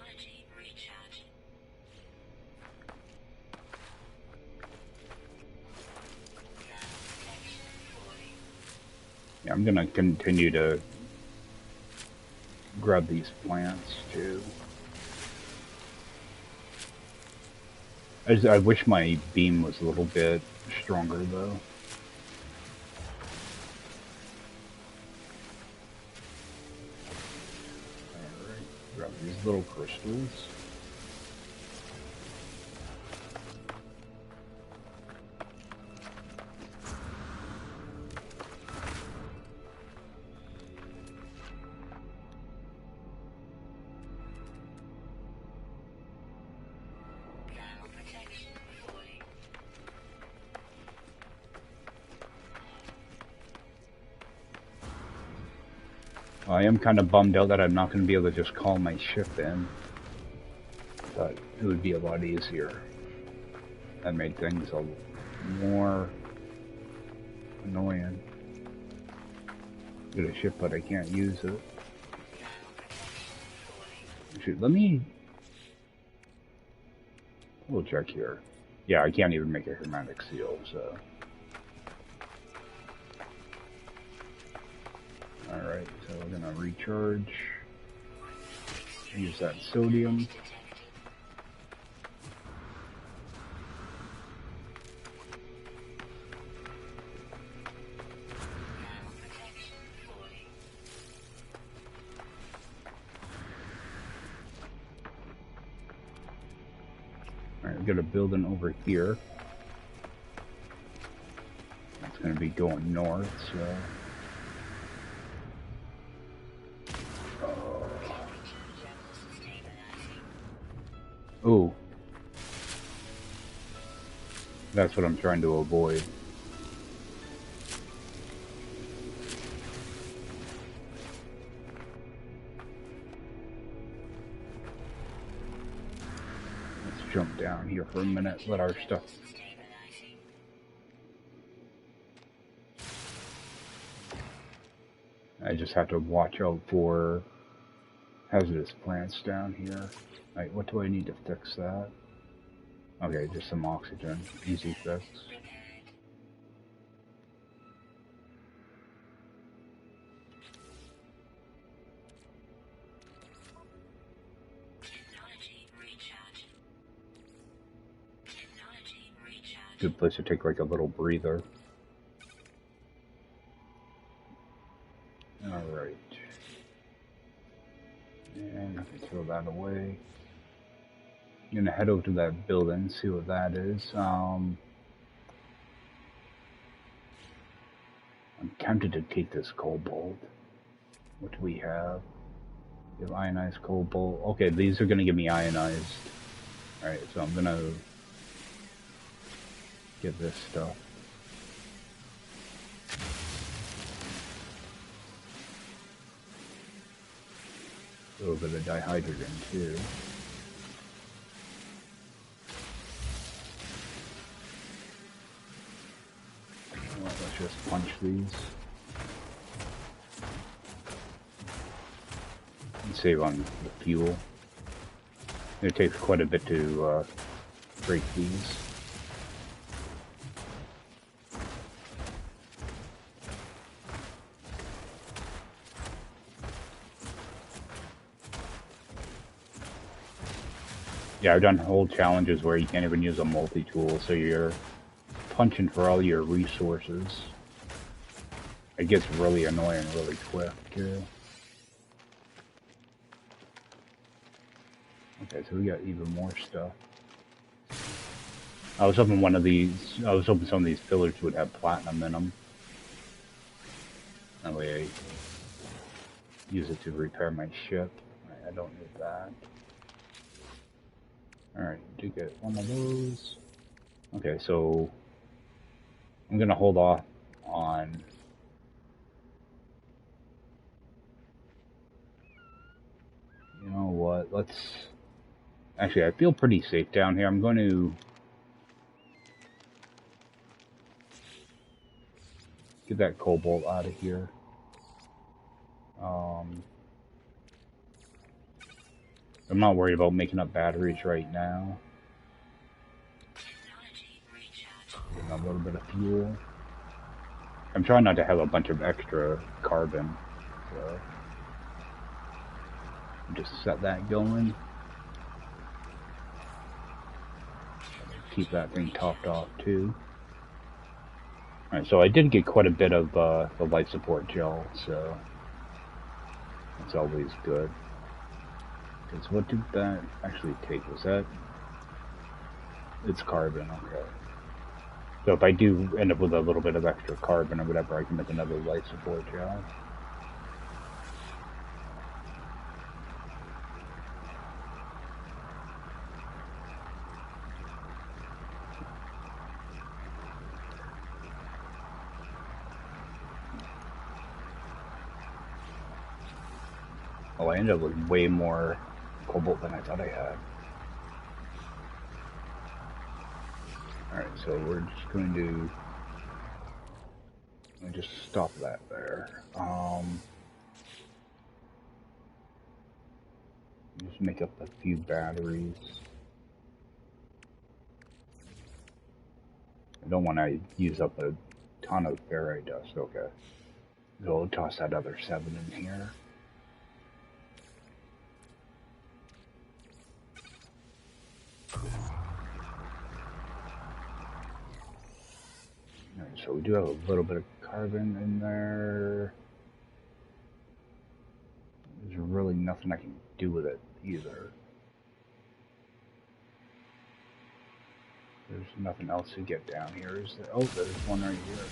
Yeah, I'm gonna continue to grab these plants too. I wish my beam was a little bit stronger though. Alright, grab these little crystals. I am kind of bummed out that I'm not going to be able to just call my ship in, but it would be a lot easier. That made things a little more annoying. Get a ship, but I can't use it. Shoot, let me... We'll check here. Yeah, I can't even make a hermetic seal, so... Alright, so we're gonna recharge. Use that sodium. Alright, we've got a building over here. That's gonna be going north, so... That's what I'm trying to avoid. Let's jump down here for a minute, let our stuff... I just have to watch out for hazardous plants down here. Right, what do I need to fix that? Okay, just some oxygen. Easy fix. Good place to take like a little breather. Alright. And I can throw that away. I'm gonna head over to that building, see what that is. I'm tempted to take this cobalt. What do we have? We have ionized cobalt. Okay, these are gonna give me ionized. Alright, so I'm gonna get this stuff. A little bit of dihydrogen too. Well, let's just punch these. And save on the fuel. It takes quite a bit to break these. Yeah, I've done whole challenges where you can't even use a multi-tool, so you're punching for all your resources. It gets really annoying really quick, too. Okay, so we got even more stuff. I was hoping some of these pillars would have platinum in them. That way I use it to repair my ship. I don't need that. Alright, do get one of those. Okay, so I'm gonna hold off on you know what, let's actually I feel pretty safe down here. I'm going to get that cobalt out of here. I'm not worried about making up batteries right now. Getting a little bit of fuel. I'm trying not to have a bunch of extra carbon, so just set that going. Keep that thing topped off too. Alright, so I did get quite a bit of the life support gel, so that's always good. Because what did that actually take? Was that? It's carbon, okay. So if I do end up with a little bit of extra carbon or whatever, I can make another life support gel. Oh, I ended up with way more cobalt than I thought I had. Alright, so we're just going to... Let me just stop that there. Just make up a few batteries. I don't want to use up a ton of ferrite dust, okay. So I'll toss that other 7 in here. Alright, so we do have a little bit of carbon in there. There's really nothing I can do with it either. There's nothing else to get down here, is there? Oh, there's one right here.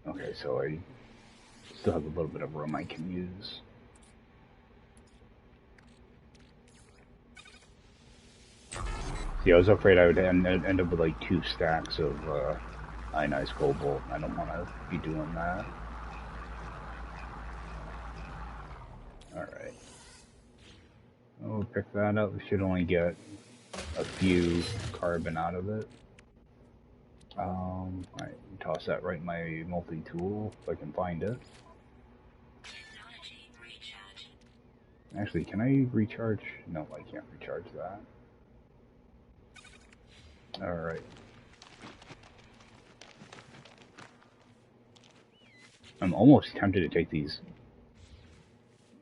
Okay, so I Still have a little bit of room I can use. See, I was afraid I would end up with like 2 stacks of ionized cobalt. I don't want to be doing that. Alright. We'll pick that up. We should only get a few carbon out of it. Alright, toss that right in my multi-tool if I can find it. Actually, can I recharge? No, I can't recharge that. Alright. I'm almost tempted to take these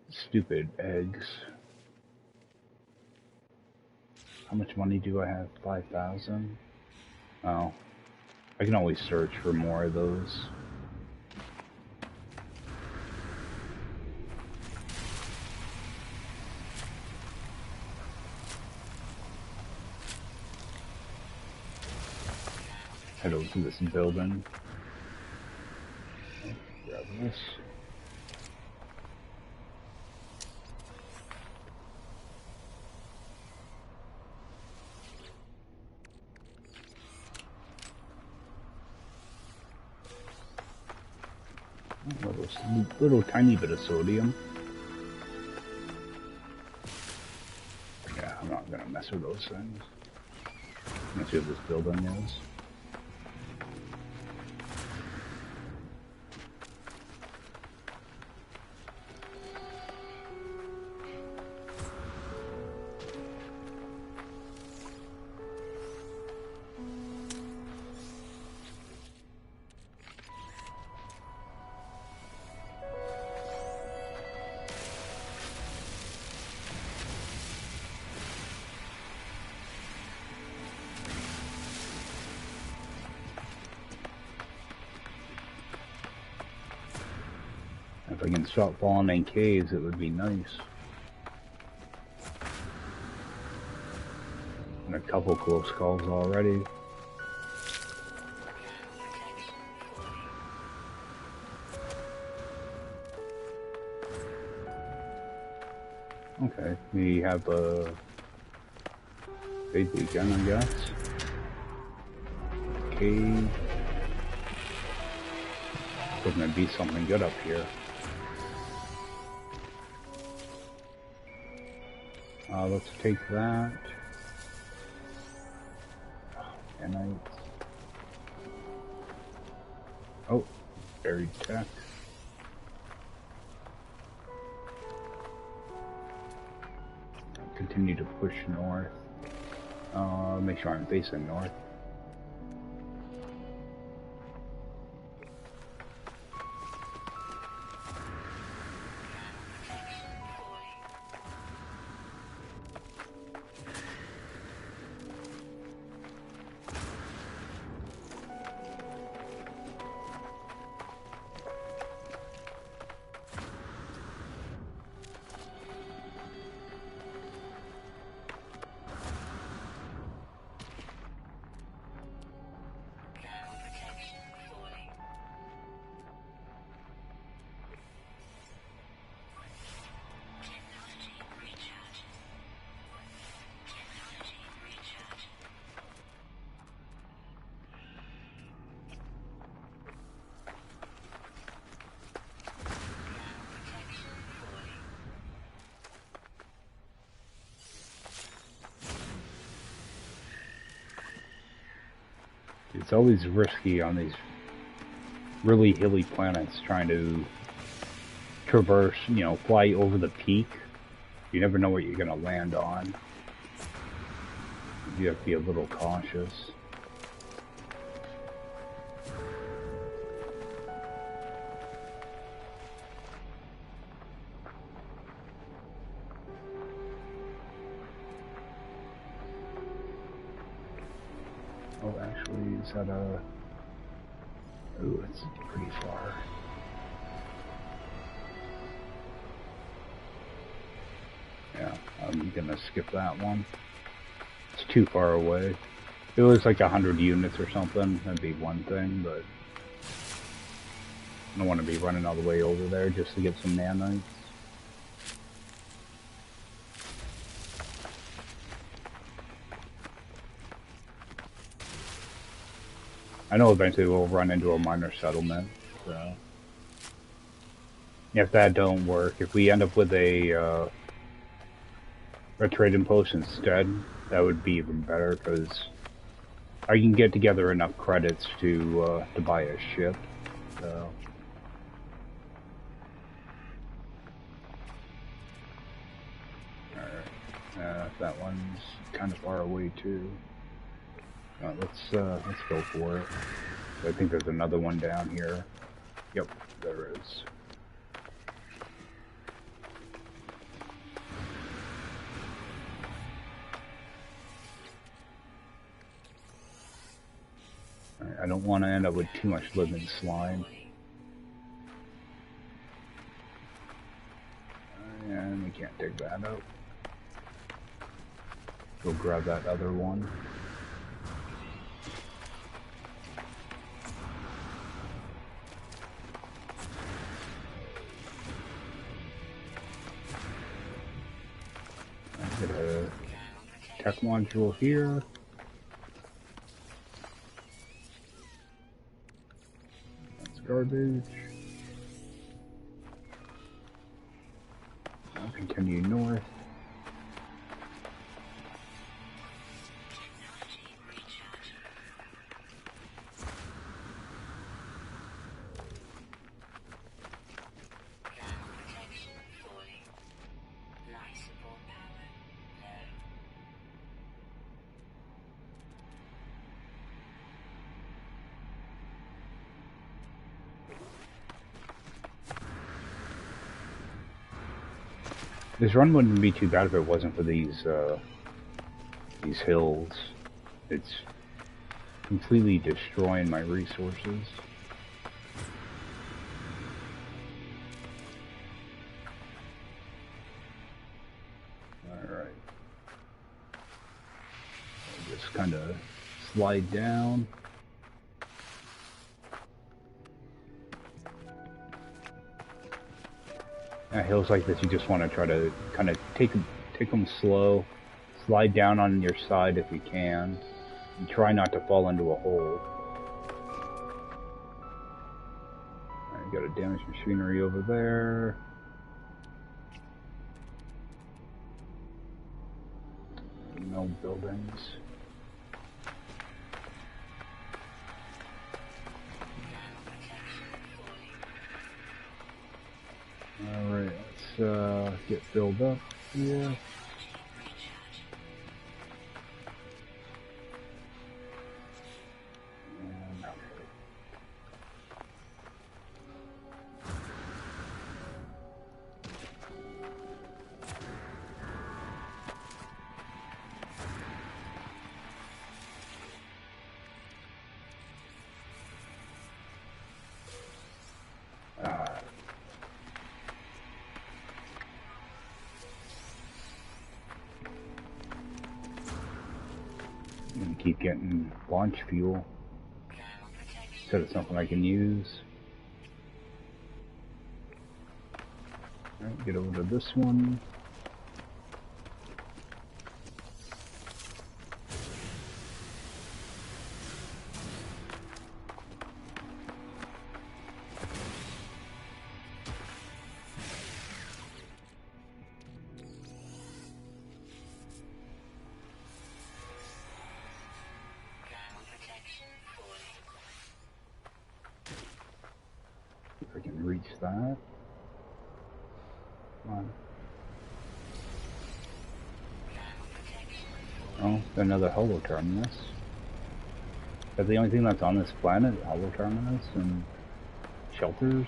stupid eggs. How much money do I have? 5,000? Oh. I can always search for more of those. Head over to this building. Grab this. Little tiny bit of sodium. Yeah, I'm not gonna mess with those things. Let's see what this building is. If I can stop falling in caves, it would be nice. And a couple close calls already. Okay, we have a big beacon, I guess. Cave. There's gonna be something good up here. Let's take that. And oh, buried tech. Continue to push north. Make sure I'm facing north. It's always risky on these really hilly planets trying to traverse, you know, fly over the peak. You never know what you're going to land on. You have to be a little cautious. Oh, actually, is that a... Ooh, it's pretty far. Yeah, I'm gonna skip that one. It's too far away. If it was like 100 units or something, that'd be one thing, but... I don't want to be running all the way over there just to get some nanites. I know eventually we'll run into a minor settlement, so... If that don't work, if we end up with a trading post instead, that would be even better, because I can get together enough credits to buy a ship, so... That one's kind of far away too. Let's go for it. I think there's another one down here. Yep, there is. Right, I don't want to end up with too much living slime. And we can't dig that out. Go grab that other one. I get a tech module here. That's garbage. I'll continue north. This run wouldn't be too bad if it wasn't for these hills. It's completely destroying my resources. Alright. Just kind of slide down. Hills like this, you just want to try to kind of take them slow, slide down on your side if you can, and try not to fall into a hole. Alright, got a damaged machinery over there. No buildings. Alright, let's get filled up here. And keep getting launch fuel instead of something I can use. Alright, get over to this one. If I can reach that. Come on. Oh, another holo terminus. Is that the only thing that's on this planet? Holo terminus and shelters?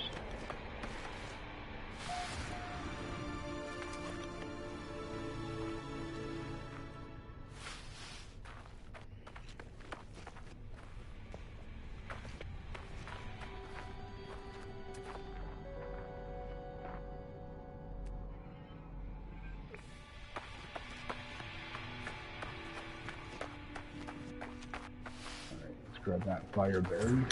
Grab that fire berry.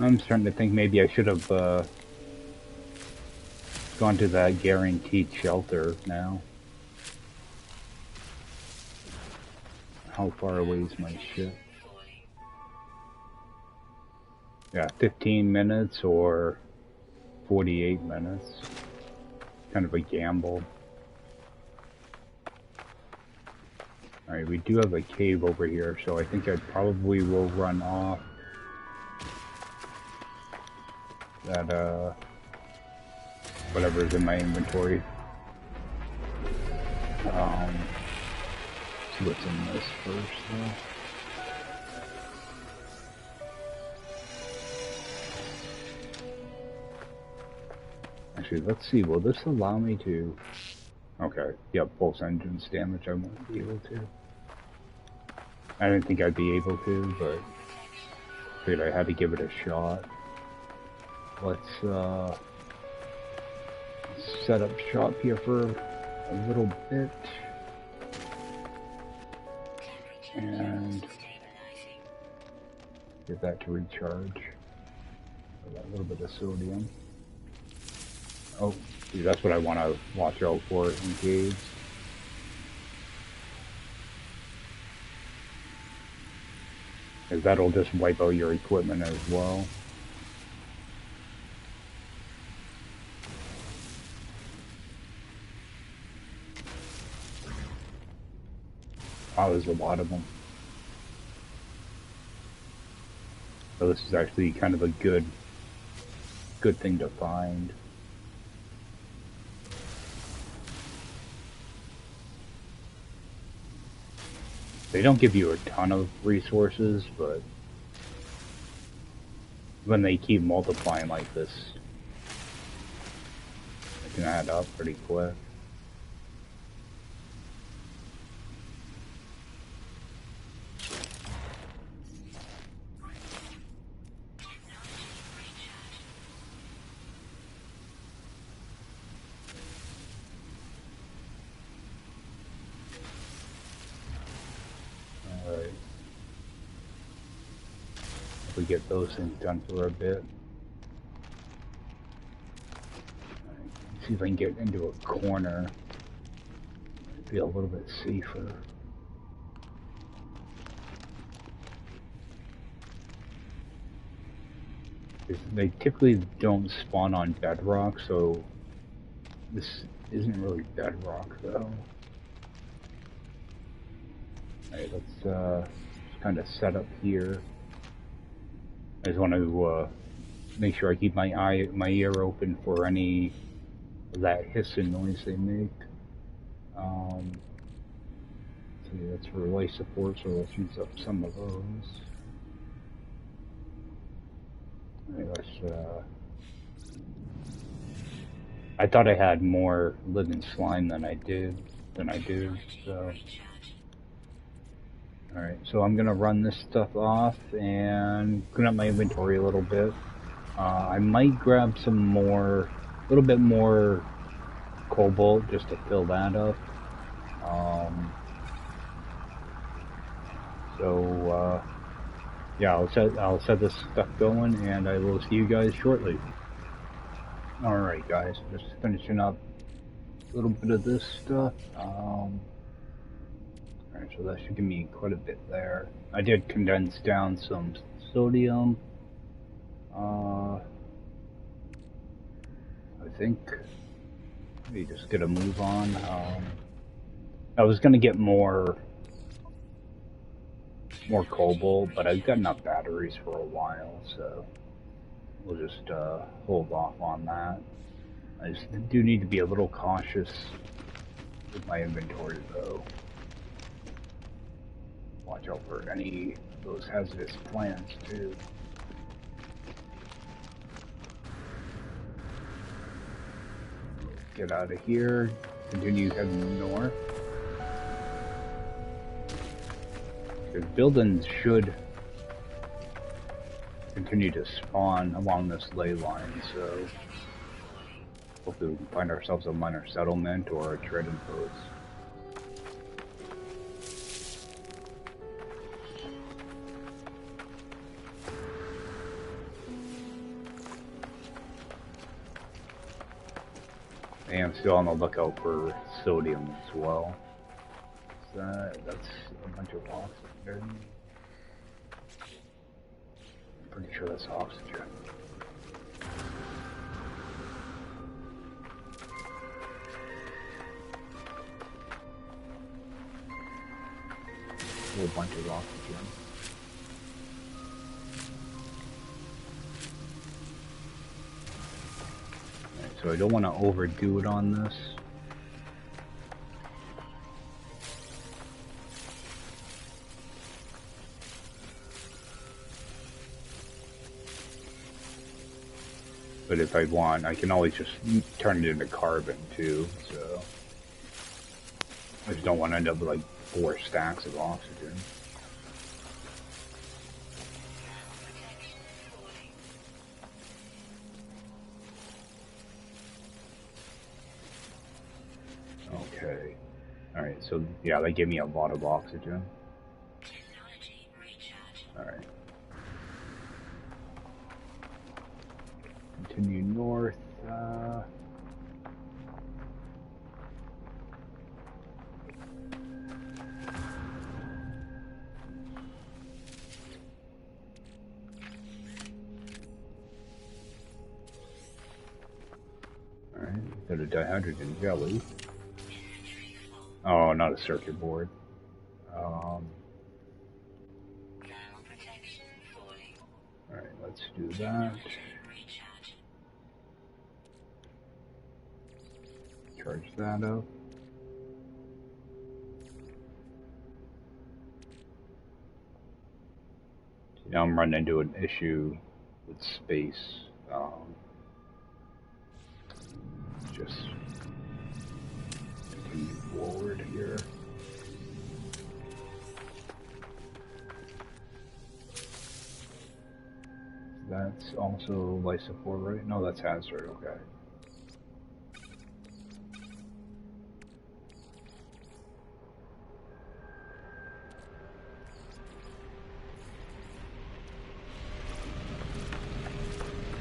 I'm starting to think maybe I should have gone to that guaranteed shelter now. How far away is my ship? Yeah, 15 minutes or 48 minutes. Kind of a gamble. Alright, we do have a cave over here, so I think I probably will run off that, whatever's in my inventory. See what's in this first, though. Actually, let's see, will this allow me to... Okay, yep, pulse engines damage, I won't be able to. I didn't think I'd be able to, but figured I had to give it a shot. Let's set up shop here for a little bit. And get that to recharge. A little bit of sodium. Oh, see, that's what I want to watch out for in caves. Because that'll just wipe out your equipment as well. Wow, there's a lot of them. So this is actually kind of a good thing to find. They don't give you a ton of resources, but when they keep multiplying like this, it can add up pretty quick. We get those things done for a bit. See if I can get into a corner. Be a little bit safer. They typically don't spawn on bedrock, so this isn't really bedrock though. Alright, let's kind of set up here. I just want to make sure I keep my ear open for any of that hissing noise they make. See, that's for life support, so let's use up some of those. Right, let's, I thought I had more living slime than I do, so... Alright, so I'm gonna run this stuff off and clean up my inventory a little bit. I might grab some more, a little bit more cobalt just to fill that up. Yeah, I'll set this stuff going, and I will see you guys shortly. Alright guys, just finishing up a little bit of this stuff. Alright, so that should give me quite a bit there. I did condense down some sodium. I think we just get a move on. I was gonna get more cobalt, but I've got enough batteries for a while, so we'll just hold off on that. I just do need to be a little cautious with my inventory though. Watch out for any of those hazardous plants too. Get out of here, continue heading north. The buildings should continue to spawn along this ley line, so hopefully we can find ourselves a minor settlement or a trading post. I am still on the lookout for sodium as well. That's a bunch of oxygen. I'm pretty sure that's oxygen. A whole bunch of oxygen. Right, so I don't want to overdo it on this. But if I want, I can always just turn it into carbon too, so I just don't want to end up with like 4 stacks of oxygen. Okay. Alright, so yeah, they give me a lot of oxygen. Alright. Continue north. Alright, got a dihydrogen jelly. Oh, not a circuit board. Alright, let's do that. Charge that up. Now I'm running into an issue with space. Just continue forward here. That's also lysophore, right? No, that's hazard, okay.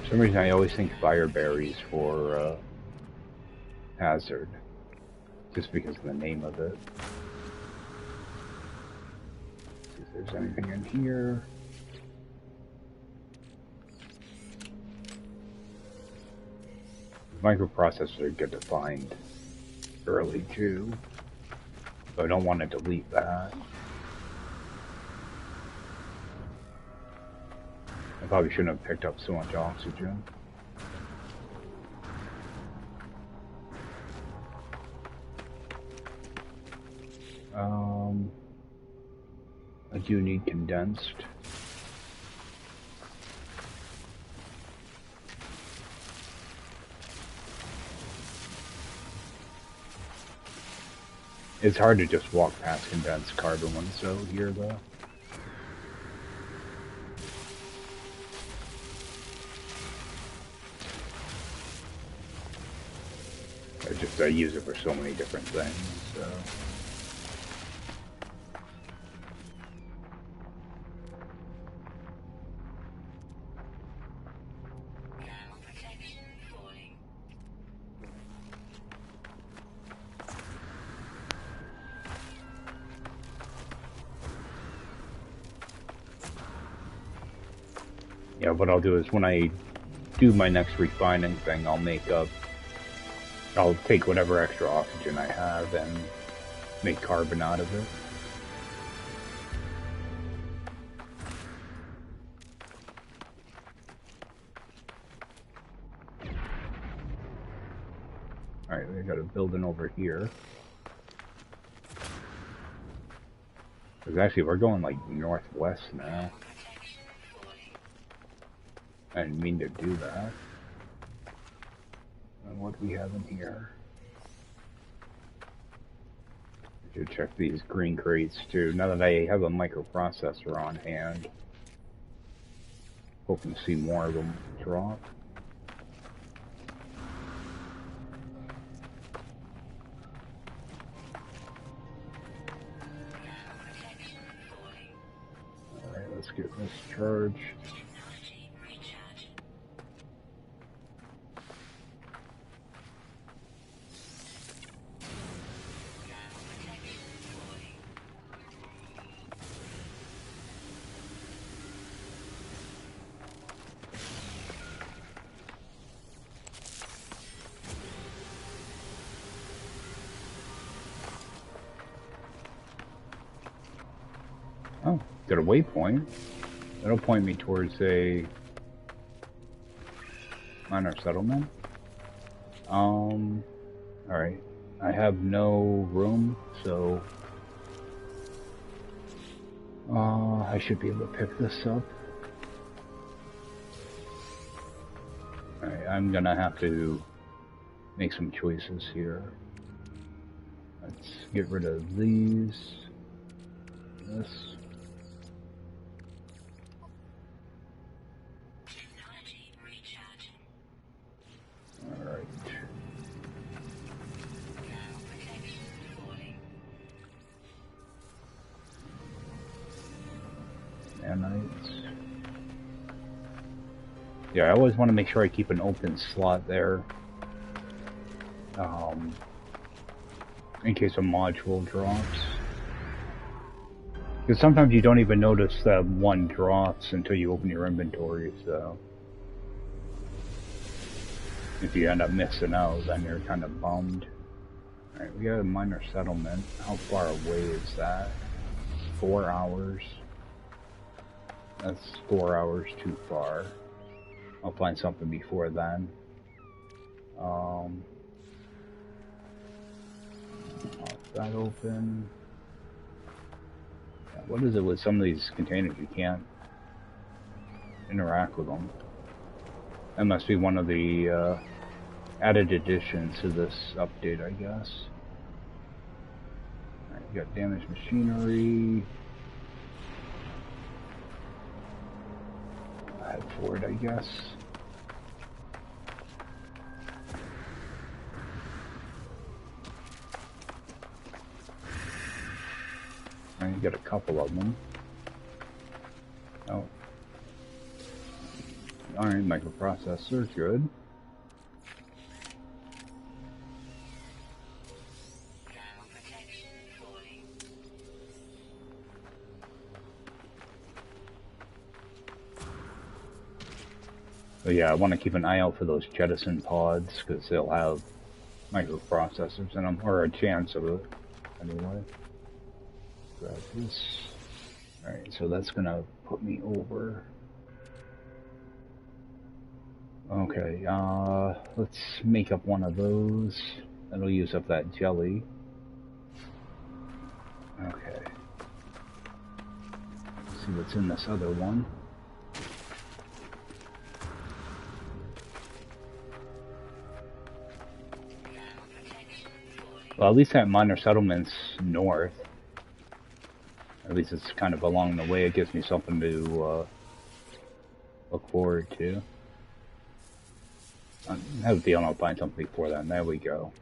For some reason I always think fire berries for hazard. Just because of the name of it. See if there's anything in here. Microprocessors are good to find early too, so I don't want to delete that. I probably shouldn't have picked up so much oxygen. I do need condensed. It's hard to just walk past condensed carbon when it's out here, though. I use it for so many different things, so. Yeah, what I'll do is when I do my next refining thing, I'll take whatever extra oxygen I have and make carbon out of it. Alright, we got a building over here. Because actually we're going like northwest now. I didn't mean to do that. And what do we have in here? I should check these green crates too, now that I have a microprocessor on hand. Hoping to see more of them drop. Alright, let's get this charged. Got a waypoint. That'll point me towards a minor settlement. Alright. I have no room, so I should be able to pick this up. Alright, I'm gonna have to make some choices here. Let's get rid of these. This. Technology recharging. Alright. Thermal protection falling. Nanites. Yeah, I always want to make sure I keep an open slot there. In case a module drops. Because sometimes you don't even notice that one drops until you open your inventory, so if you end up missing out, then you're kind of bummed. Alright, we got a minor settlement. How far away is that? 4 hours. That's 4 hours too far. I'll find something before then. Pop that open. Yeah, what is it with some of these containers? You can't interact with them. That must be one of the added additions to this update, I guess. Alright, you got damaged machinery. Head for it, I guess. And you get a couple of them. Oh. Alright, microprocessor, good. Thermal protection falling. So yeah, I want to keep an eye out for those jettison pods, because they'll have microprocessors in them, or a chance of it, anyway. Grab this. Alright, so that's gonna put me over. Okay, let's make up one of those. That'll use up that jelly. Okay. Let's see what's in this other one. Thermal protection falling. Well, at least that minor settlement's north. At least it's kind of along the way. It gives me something to look forward to. I have a feeling I'll find something before then. There we go.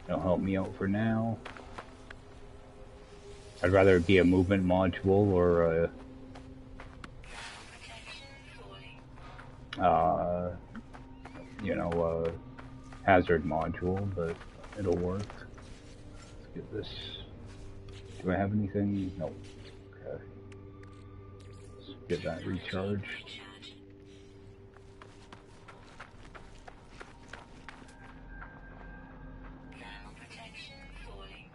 It'll help me out for now. I'd rather it be a movement module or a you know, a hazard module, but it'll work. Let's get this. Do I have anything? No. Okay. Let's get that recharged. Recharging. Thermal protection falling.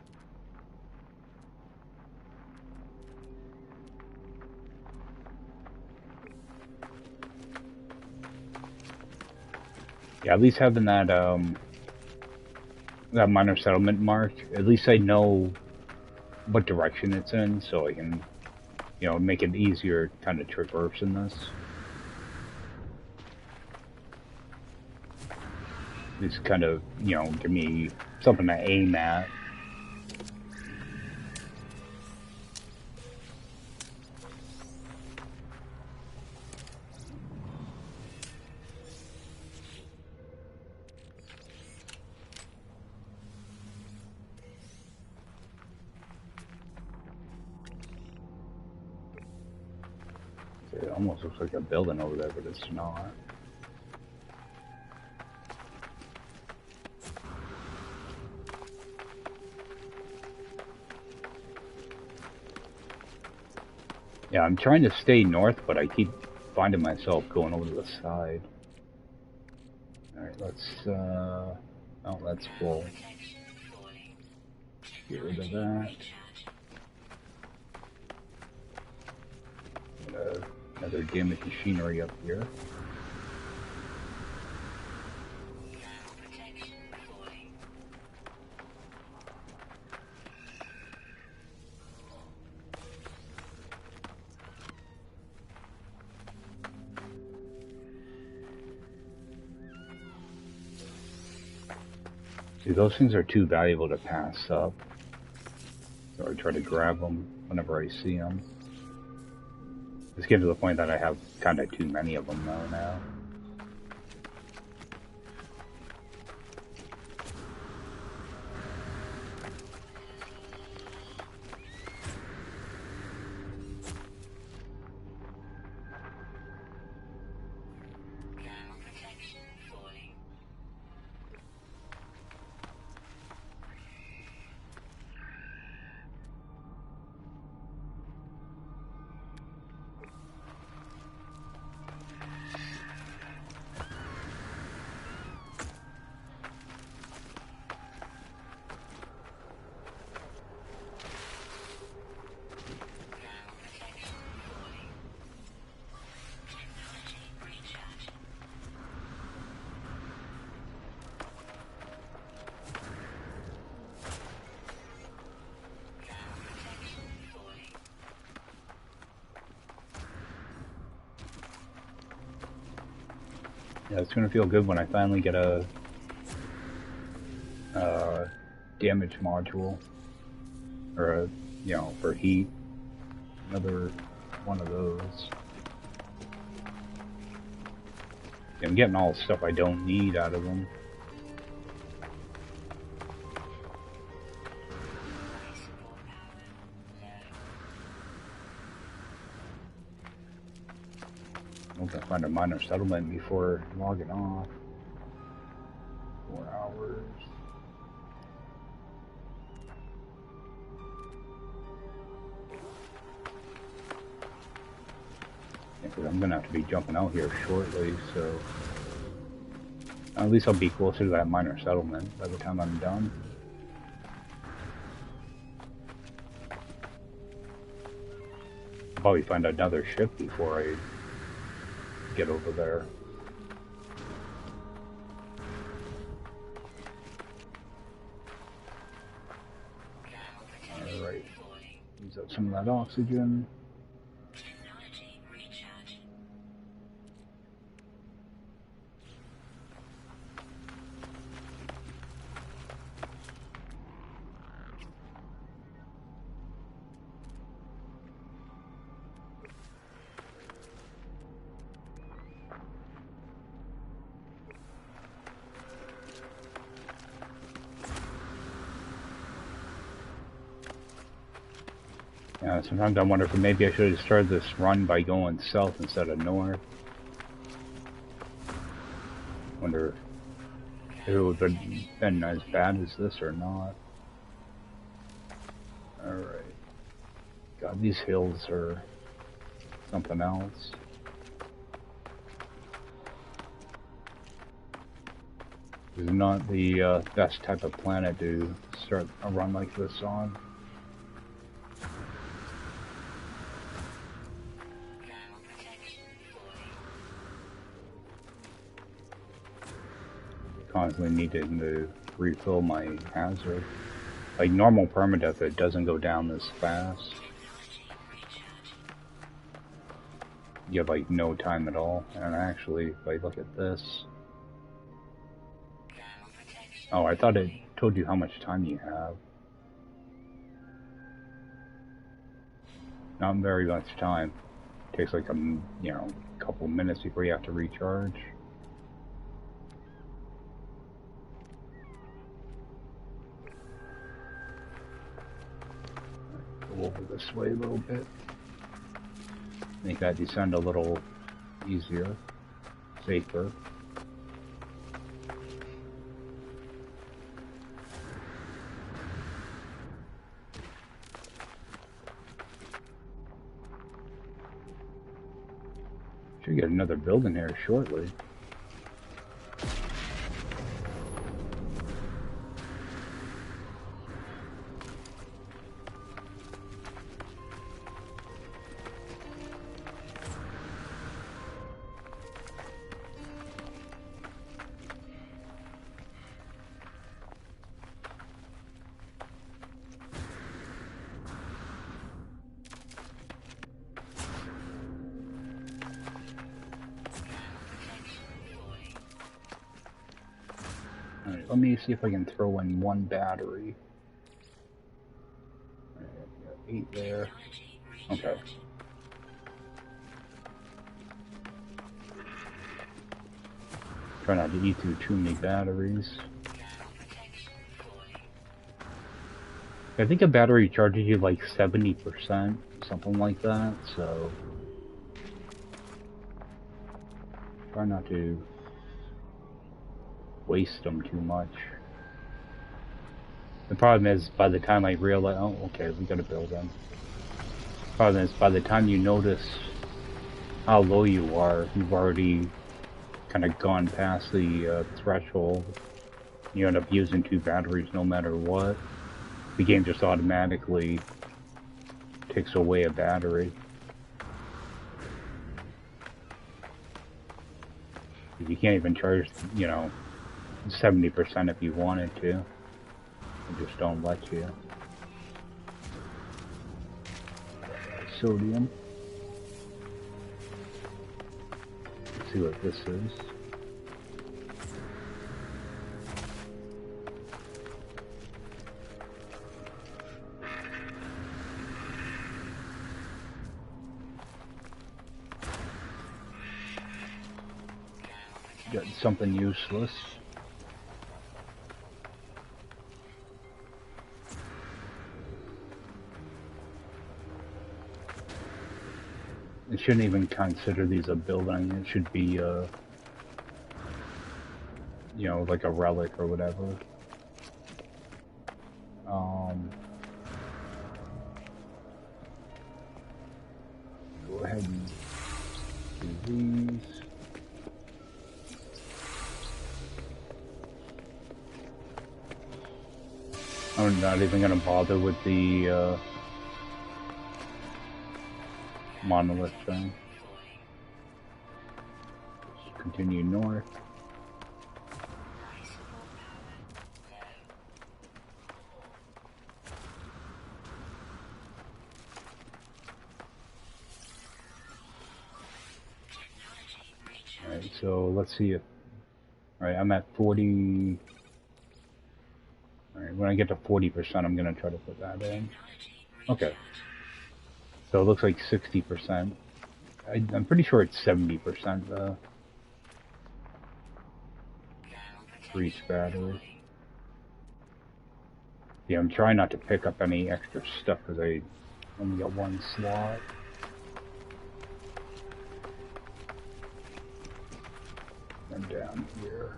Yeah, at least having that that minor settlement marked, at least I know what direction it's in, so I can, you know, make it easier kind of traverse in this. Just kind of, you know, give me something to aim at. It almost looks like a building over there, but it's not. Yeah, I'm trying to stay north, but I keep finding myself going over to the side. Alright, let's, oh, that's full. Protection falling. Get rid of that. Another damaged machinery up here. Protection falling. See, those things are too valuable to pass up. So I try to grab them whenever I see them. It's getting to the point that I have kind of too many of them though now. Protection falling. Protection falling. Technology recharging. Protection falling. Yeah, it's gonna feel good when I finally get a damage module, or a, you know, for heat. Another one of those. I'm getting all the stuff I don't need out of them. Life support power low. Hope I find a minor settlement before logging off. 4 hours. Yeah, 'cause I'm gonna have to be jumping out here shortly, so at least I'll be closer to that minor settlement by the time I'm done. I'll probably find another ship before I get over there. Alright, use up some of that oxygen. Technology recharging. Yeah, sometimes I wonder if maybe I should have started this run by going south instead of north. Wonder if it would have been as bad as this or not. Alright. God, these hills are something else. This is not the best type of planet to start a run like this on. Protection falling. Constantly needing to refill my hazard. Like normal permadeath, it doesn't go down this fast. Technology recharging. You have like no time at all. And actually, if I look at this, Protection. oh, I thought it told you how much time you have. Not very much time. It takes like a couple minutes before you have to recharge. Go over this way a little bit. Make that descend a little easier, safer. Should get another building here shortly. Alright, let me see if I can throw in one battery. Alright, got 8 there. Okay. Try not to eat through too many batteries. I think a battery charges you like 70%, something like that, so try not to waste them too much. The problem is, by the time I realize, oh, okay, we gotta build them. The problem is, by the time you notice how low you are, you've already kind of gone past the threshold. You end up using 2 batteries no matter what. The game just automatically takes away a battery. You can't even charge, 70% if you wanted to. They just don't let you. Sodium. Let's see what this is. Got something useless. It shouldn't even consider these a building. It should be, like a relic or whatever. Go ahead and do these. I'm not even gonna bother with the monolith thing. Just continue north. Alright, so let's see if... Alright, I'm at 40... Alright, when I get to 40%, I'm gonna try to put that in. Okay. So it looks like 60%. I'm pretty sure it's 70% though. For each battery. Yeah, I'm trying not to pick up any extra stuff because I only got 1 slot. And down here.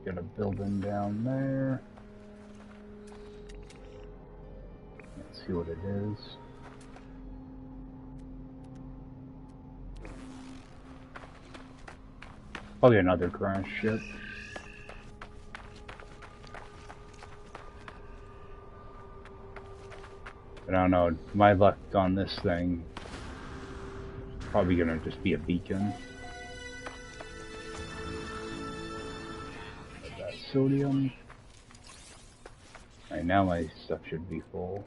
Got a building down there. Let's see what it is. Probably another crash ship. But I don't know, my luck on this thing is probably gonna just be a beacon. Sodium. Alright, now my stuff should be full.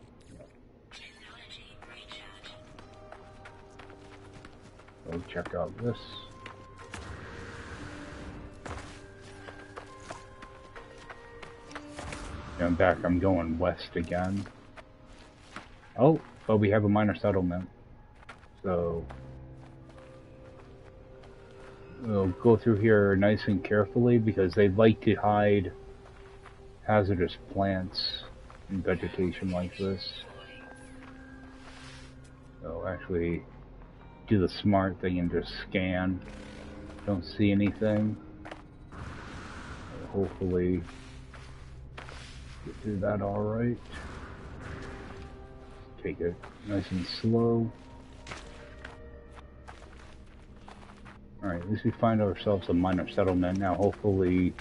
Go check out this. I'm back, I'm going west again. Oh, but we have a minor settlement. So we'll go through here nice and carefully because they like to hide hazardous plants and vegetation like this. So actually do the smart thing and just scan. Don't see anything. Hopefully get through that alright. Take it nice and slow. Alright, at least we find ourselves a minor settlement now. Hopefully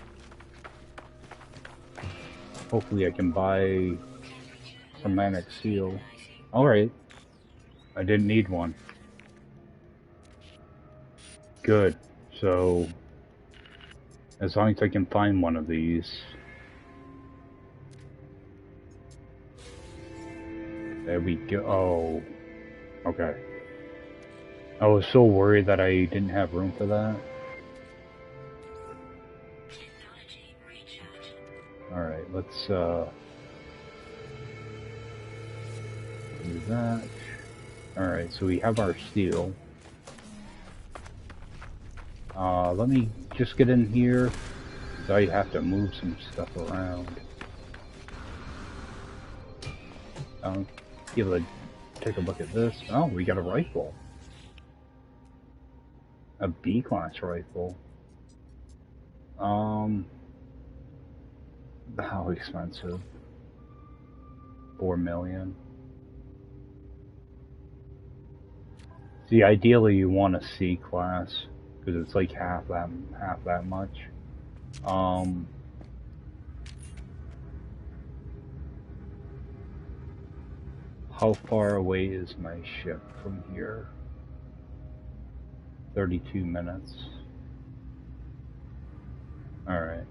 Hopefully I can buy Hermetic Seal. Alright. I didn't need one. Good. So, as long as I can find one of these. There we go. Oh. Okay. I was so worried that I didn't have room for that. Alright, let's do that. Alright, so we have our steel. Let me just get in here, because I have to move some stuff around. Be able to take a look at this. Oh, we got a rifle. A B-class rifle. How expensive? 4 million. See, ideally you want a C-class, because it's like half that much. How far away is my ship from here? 32 minutes. Alright,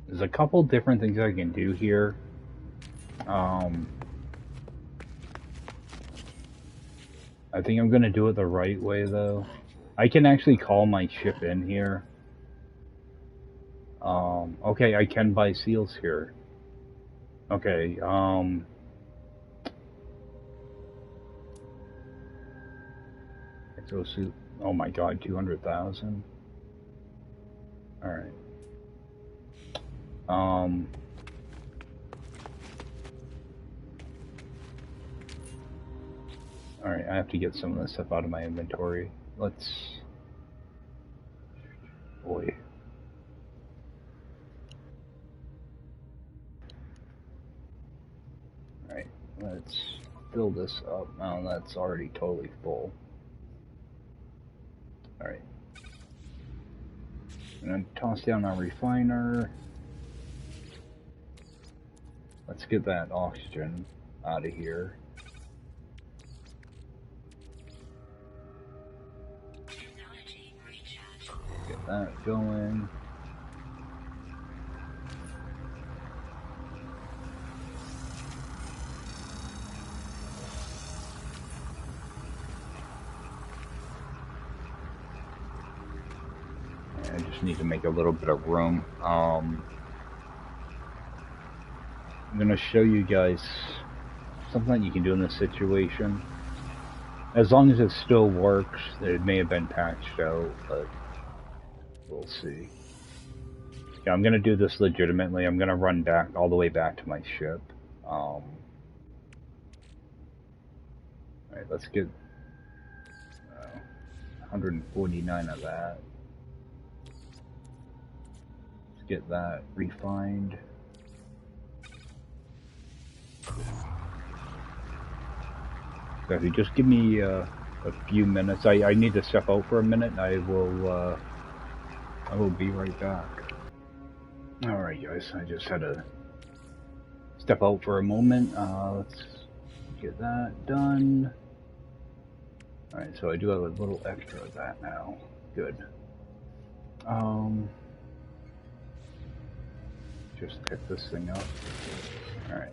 there's a couple different things I can do here. I think I'm gonna do it the right way though. I can actually call my ship in here. Okay, I can buy seals here. Okay, exosuit. Oh my god, 200,000. Alright. Alright, I have to get some of this stuff out of my inventory. Let's... Boy. Alright, let's fill this up. Oh, that's already totally full. Alright. I'm gonna toss down our refiner. Let's get that oxygen out of here. Get that going. I just need to make a little bit of room. I'm gonna show you guys something that you can do in this situation. As long as it still works, it may have been patched out, but we'll see. Yeah, I'm gonna do this legitimately. I'm gonna run back all the way back to my ship. Alright, let's get 149 of that. Let's get that refined. So if you just give me a few minutes, I need to step out for a minute, and I will be right back. Alright guys, I just had to step out for a moment. Let's get that done. Alright, so I do have a little extra of that now. Good. Just pick this thing up. Alright.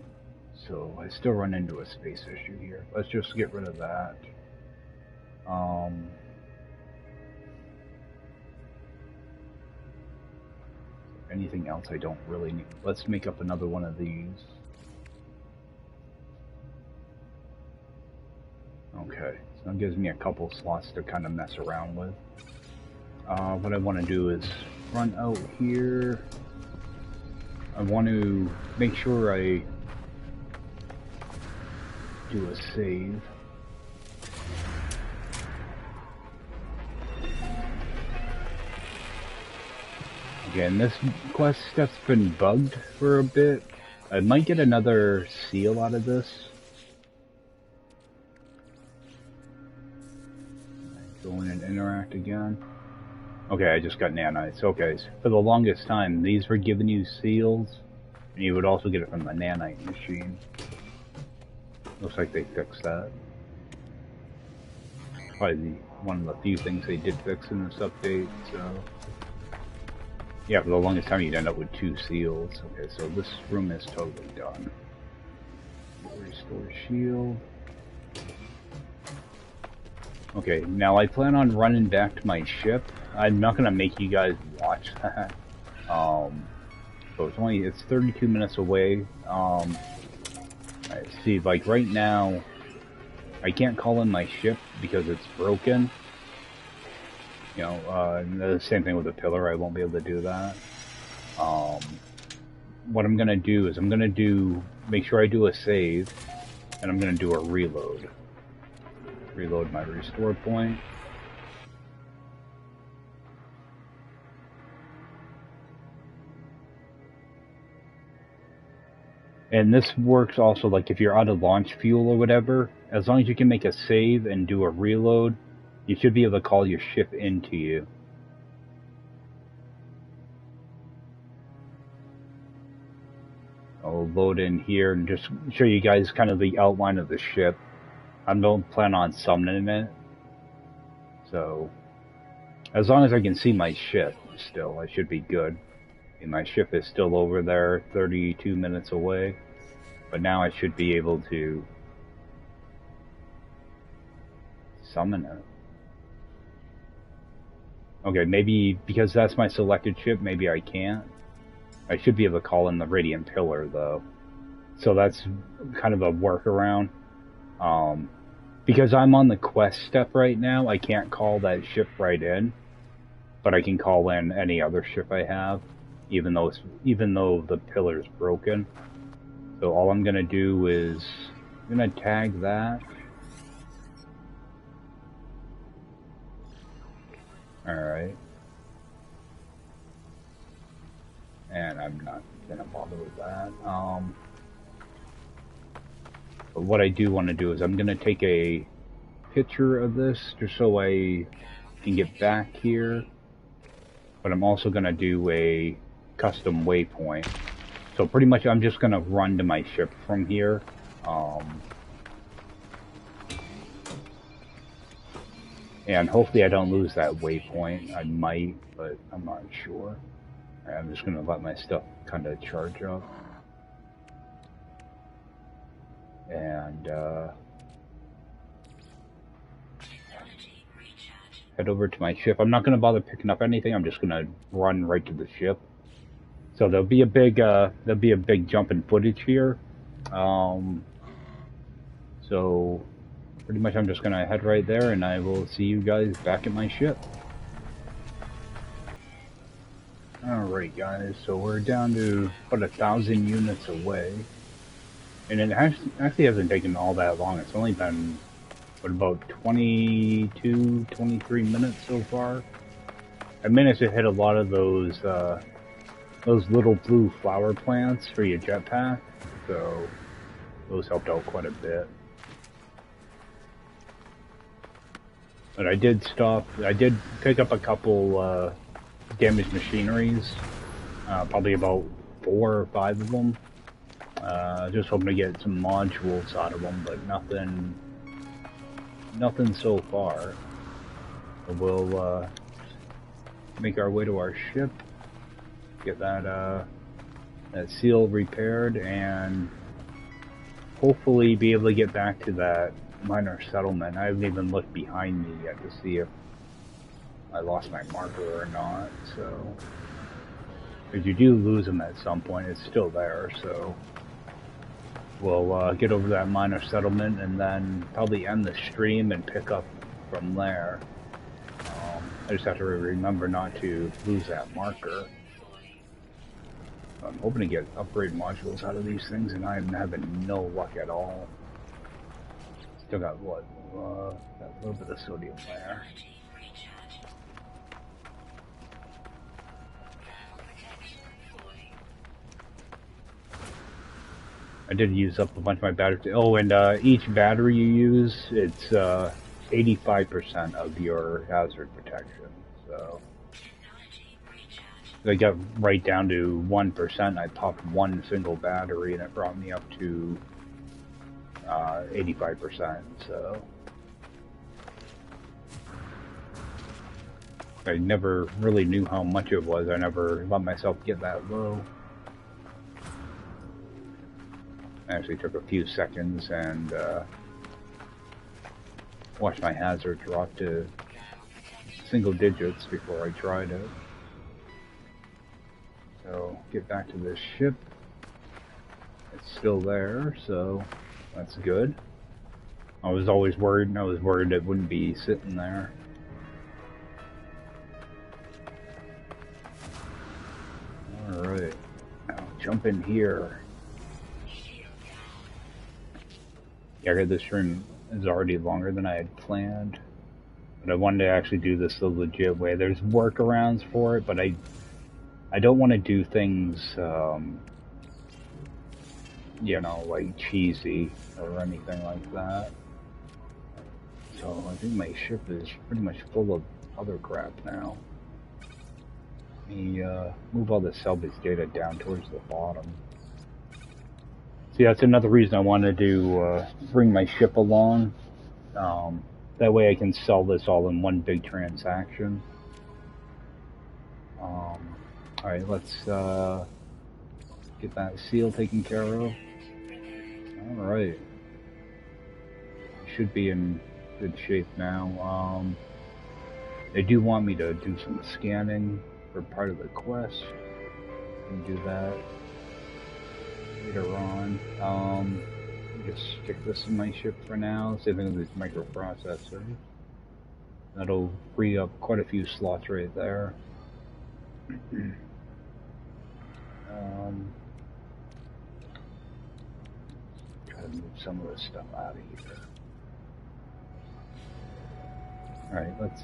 So I still run into a space issue here. Let's just get rid of that. Anything else I don't really need. Let's make up another one of these. Okay, so that gives me a couple slots to kind of mess around with. What I want to do is run out here. I want to make sure I do a save. Again, this quest stuff's been bugged for a bit. I might get another seal out of this. Go in and interact again. Okay, I just got nanites. Okay, so for the longest time, these were giving you seals, and you would also get it from the nanite machine. Looks like they fixed that. Probably one of the few things they did fix in this update, so... Yeah, for the longest time you'd end up with 2 seals. Okay, so this room is totally done. Restore shield. Okay, now I plan on running back to my ship. I'm not gonna make you guys watch that. So it's 32 minutes away. See, like right now, I can't call in my ship because it's broken. You know, the same thing with the pillar, I won't be able to do that. What I'm gonna do is make sure I do a save, and I'm gonna do a reload. Reload my restore point. And this works also like if you're out of launch fuel or whatever, as long as you can make a save and do a reload, you should be able to call your ship into you. I'll load in here and just show you guys kind of the outline of the ship. I don't plan on summoning it. So, as long as I can see my ship still, I should be good. And my ship is still over there, 32 minutes away. But now I should be able to summon it. Okay, maybe because that's my selected ship, maybe I can't. I should be able to call in the Radiant Pillar, though. So that's kind of a workaround. Because I'm on the quest step right now, I can't call that ship right in. But I can call in any other ship I have, even though the pillar's broken. So all I'm gonna do is I'm gonna tag that. Alright. And I'm not gonna bother with that. But what I do want to do is I'm gonna take a picture of this just so I can get back here. But I'm also gonna do a custom waypoint. So pretty much I'm just gonna run to my ship from here. And hopefully I don't lose that waypoint. I might, but I'm not sure. Right, I'm just gonna let my stuff kind of charge up. And head over to my ship. I'm not gonna bother picking up anything. I'm just gonna run right to the ship. So there'll be a big jump in footage here. So pretty much I'm just gonna head right there, and I will see you guys back at my ship. Alright guys, so we're down to about 1,000 units away. And it actually hasn't taken all that long. It's only been, what, about 22, 23 minutes so far. I managed to hit a lot of those little blue flower plants for your jetpack, so those helped out quite a bit. But I did pick up a couple damaged machineries, probably about 4 or 5 of them. Just hoping to get some modules out of them, but nothing so far. So we'll make our way to our ship, get that seal repaired, and hopefully be able to get back to that minor settlement. I haven't even looked behind me yet to see if I lost my marker or not. So, if you do lose them at some point, it's still there. So we'll get over that minor settlement and then probably end the stream and pick up from there. I just have to remember not to lose that marker. I'm hoping to get upgrade modules out of these things, and I'm having no luck at all. Still got what? Got a little bit of sodium there. I did use up a bunch of my batteries. Oh, and each battery you use, it's 85% of your hazard protection. So I got right down to 1%. I popped one single battery, and it brought me up to 85%. So I never really knew how much it was. I never let myself get that low. I actually took a few seconds and watched my hazard drop to single digits before I tried it. So get back to this ship. It's still there, so that's good. I was always worried. I was worried it wouldn't be sitting there. All right, now jump in here. Yeah, this stream is already longer than I had planned, but I wanted to actually do this the legit way. There's workarounds for it, but I don't want to do things, you know, like cheesy or anything like that. So I think my ship is pretty much full of other crap now. Let me move all the salvage data down towards the bottom. See, that's another reason I wanted to bring my ship along. That way I can sell this all in one big transaction. Alright, let's get that seal taken care of. Alright. Should be in good shape now. They do want me to do some scanning for part of the quest. I can do that later on. Just stick this in my ship for now. Same thing with this microprocessor. That'll free up quite a few slots right there. Try to move some of this stuff out of here. Alright, let's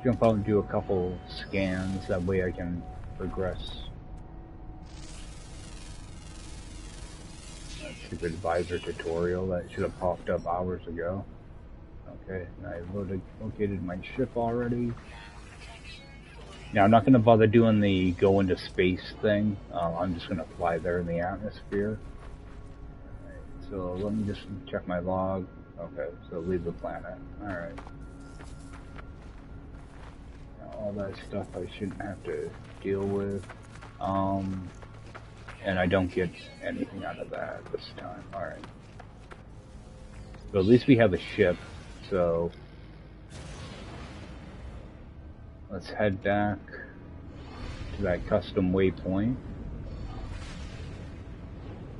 jump out and do a couple scans. That way I can progress. That stupid visor tutorial that should have popped up hours ago. Okay, I located my ship already. Now, I'm not going to bother doing the go into space thing. I'm just going to fly there in the atmosphere. Alright, so let me just check my log. Okay, so leave the planet. Alright. All that stuff I shouldn't have to deal with. And I don't get anything out of that this time. Alright. So at least we have a ship, so let's head back to that custom waypoint.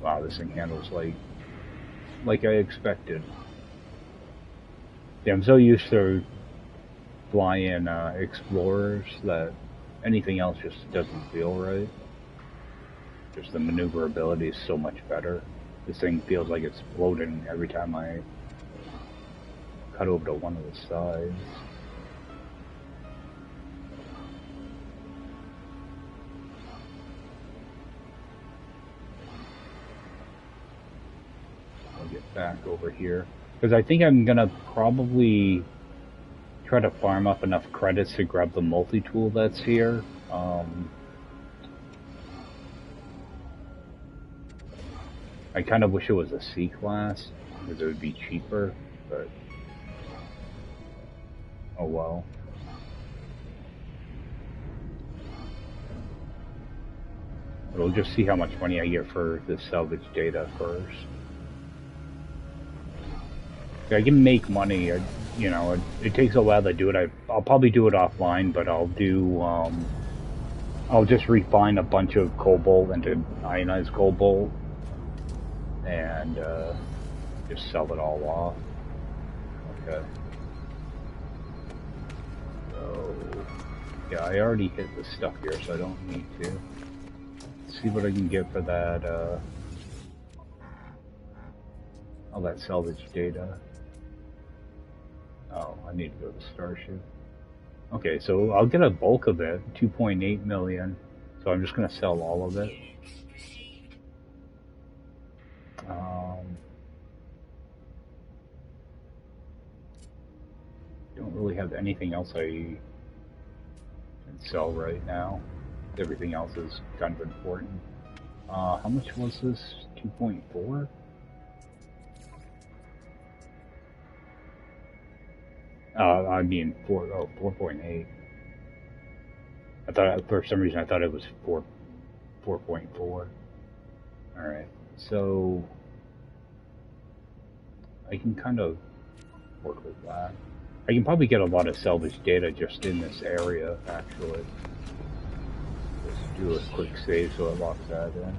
Wow, this thing handles like I expected. Yeah, I'm so used to flying Explorers that anything else just doesn't feel right. Just the maneuverability is so much better. This thing feels like it's floating every time I cut over to one of the sides. I'll get back over here. Because I think I'm gonna probably try to farm up enough credits to grab the multi-tool that's here. I kind of wish it was a C-class, because it would be cheaper, but oh well. We'll just see how much money I get for the salvage data first. I can make money, you know, it takes a while to do it. I'll probably do it offline, but I'll do, I'll just refine a bunch of cobalt into ionized cobalt and just sell it all off. Okay. So, yeah, I already hit the stuff here, so I don't need to. Let's see what I can get for that, all that salvage data. Oh, I need to go to Starship. Okay, so I'll get a bulk of it, 2.8 million. So I'm just going to sell all of it. Don't really have anything else I and sell right now. Everything else is kind of important. How much was this? 2.4? I mean 4.8. I thought for some reason I thought it was 4.4. All right, so I can kind of work with that. I can probably get a lot of salvage data just in this area, actually. Just do a quick save so it locks that in.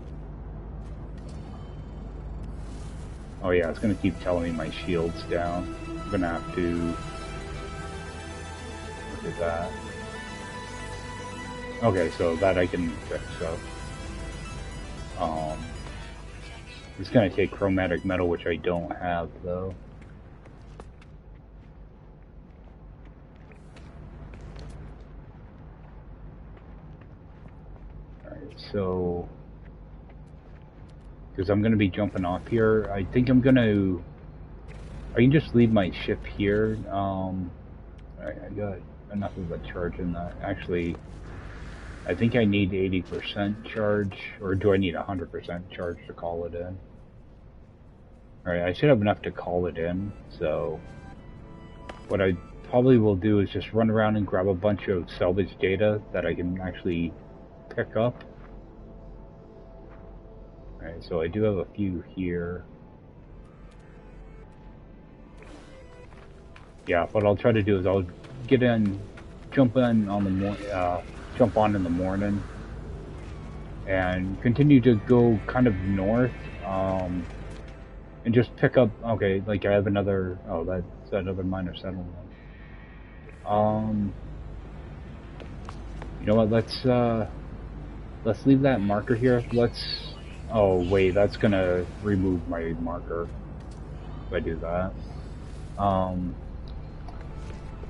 Oh yeah, it's gonna keep telling me my shield's down. I'm gonna have to look at that. Okay, so that I can fix up. It's gonna take chromatic metal, which I don't have though. Alright, so because I'm gonna be jumping off here, I think I can just leave my ship here. Alright, I got enough of a charge in that. Actually, I think I need 80% charge, or do I need 100% charge to call it in? Alright, I should have enough to call it in, so what I probably will do is just run around and grab a bunch of salvage data that I can actually pick up. Alright, so I do have a few here. Yeah, what I'll try to do is I'll get in, jump on in the morning, and continue to go kind of north, and just pick up. Okay, like I have another. Oh, that's another minor settlement. You know what? Let's leave that marker here. Oh wait, that's gonna remove my marker if I do that.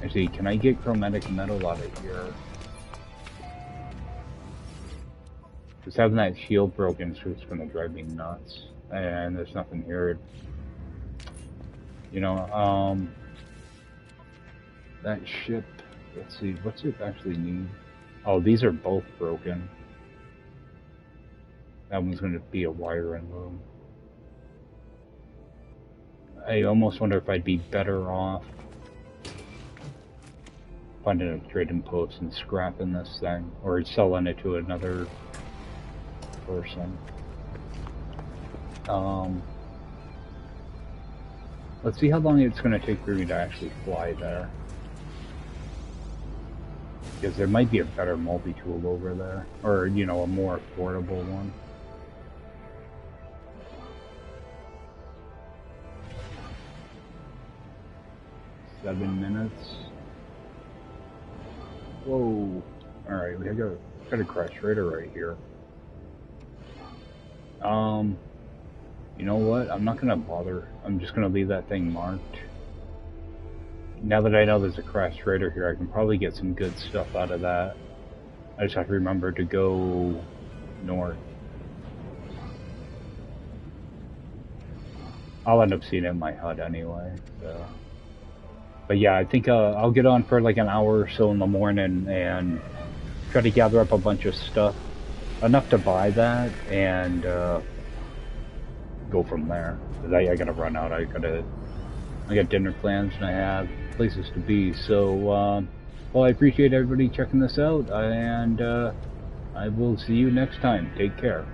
Actually, can I get chromatic metal out of here? Just having that shield broken is just gonna drive me nuts. And there's nothing here. You know, that ship, let's see, what's it actually need? Oh, these are both broken. That one's gonna be a wiring room. I almost wonder if I'd be better off finding a trading post and scrapping this thing, or selling it to another person. Let's see how long it's going to take for me to actually fly there. Because there might be a better multi-tool over there, or, you know, a more affordable one. Seven minutes. Whoa. Alright, we got a crash raider right here. You know what? I'm not gonna bother. I'm just gonna leave that thing marked. Now that I know there's a crash raider here, I can probably get some good stuff out of that. I just have to remember to go north. I'll end up seeing it in my HUD anyway, so. But yeah, I think I'll get on for like an hour or so in the morning and try to gather up a bunch of stuff. Enough to buy that, and go from there. Cause I gotta run out. I got dinner plans and I have places to be. So, well, I appreciate everybody checking this out, and I will see you next time. Take care.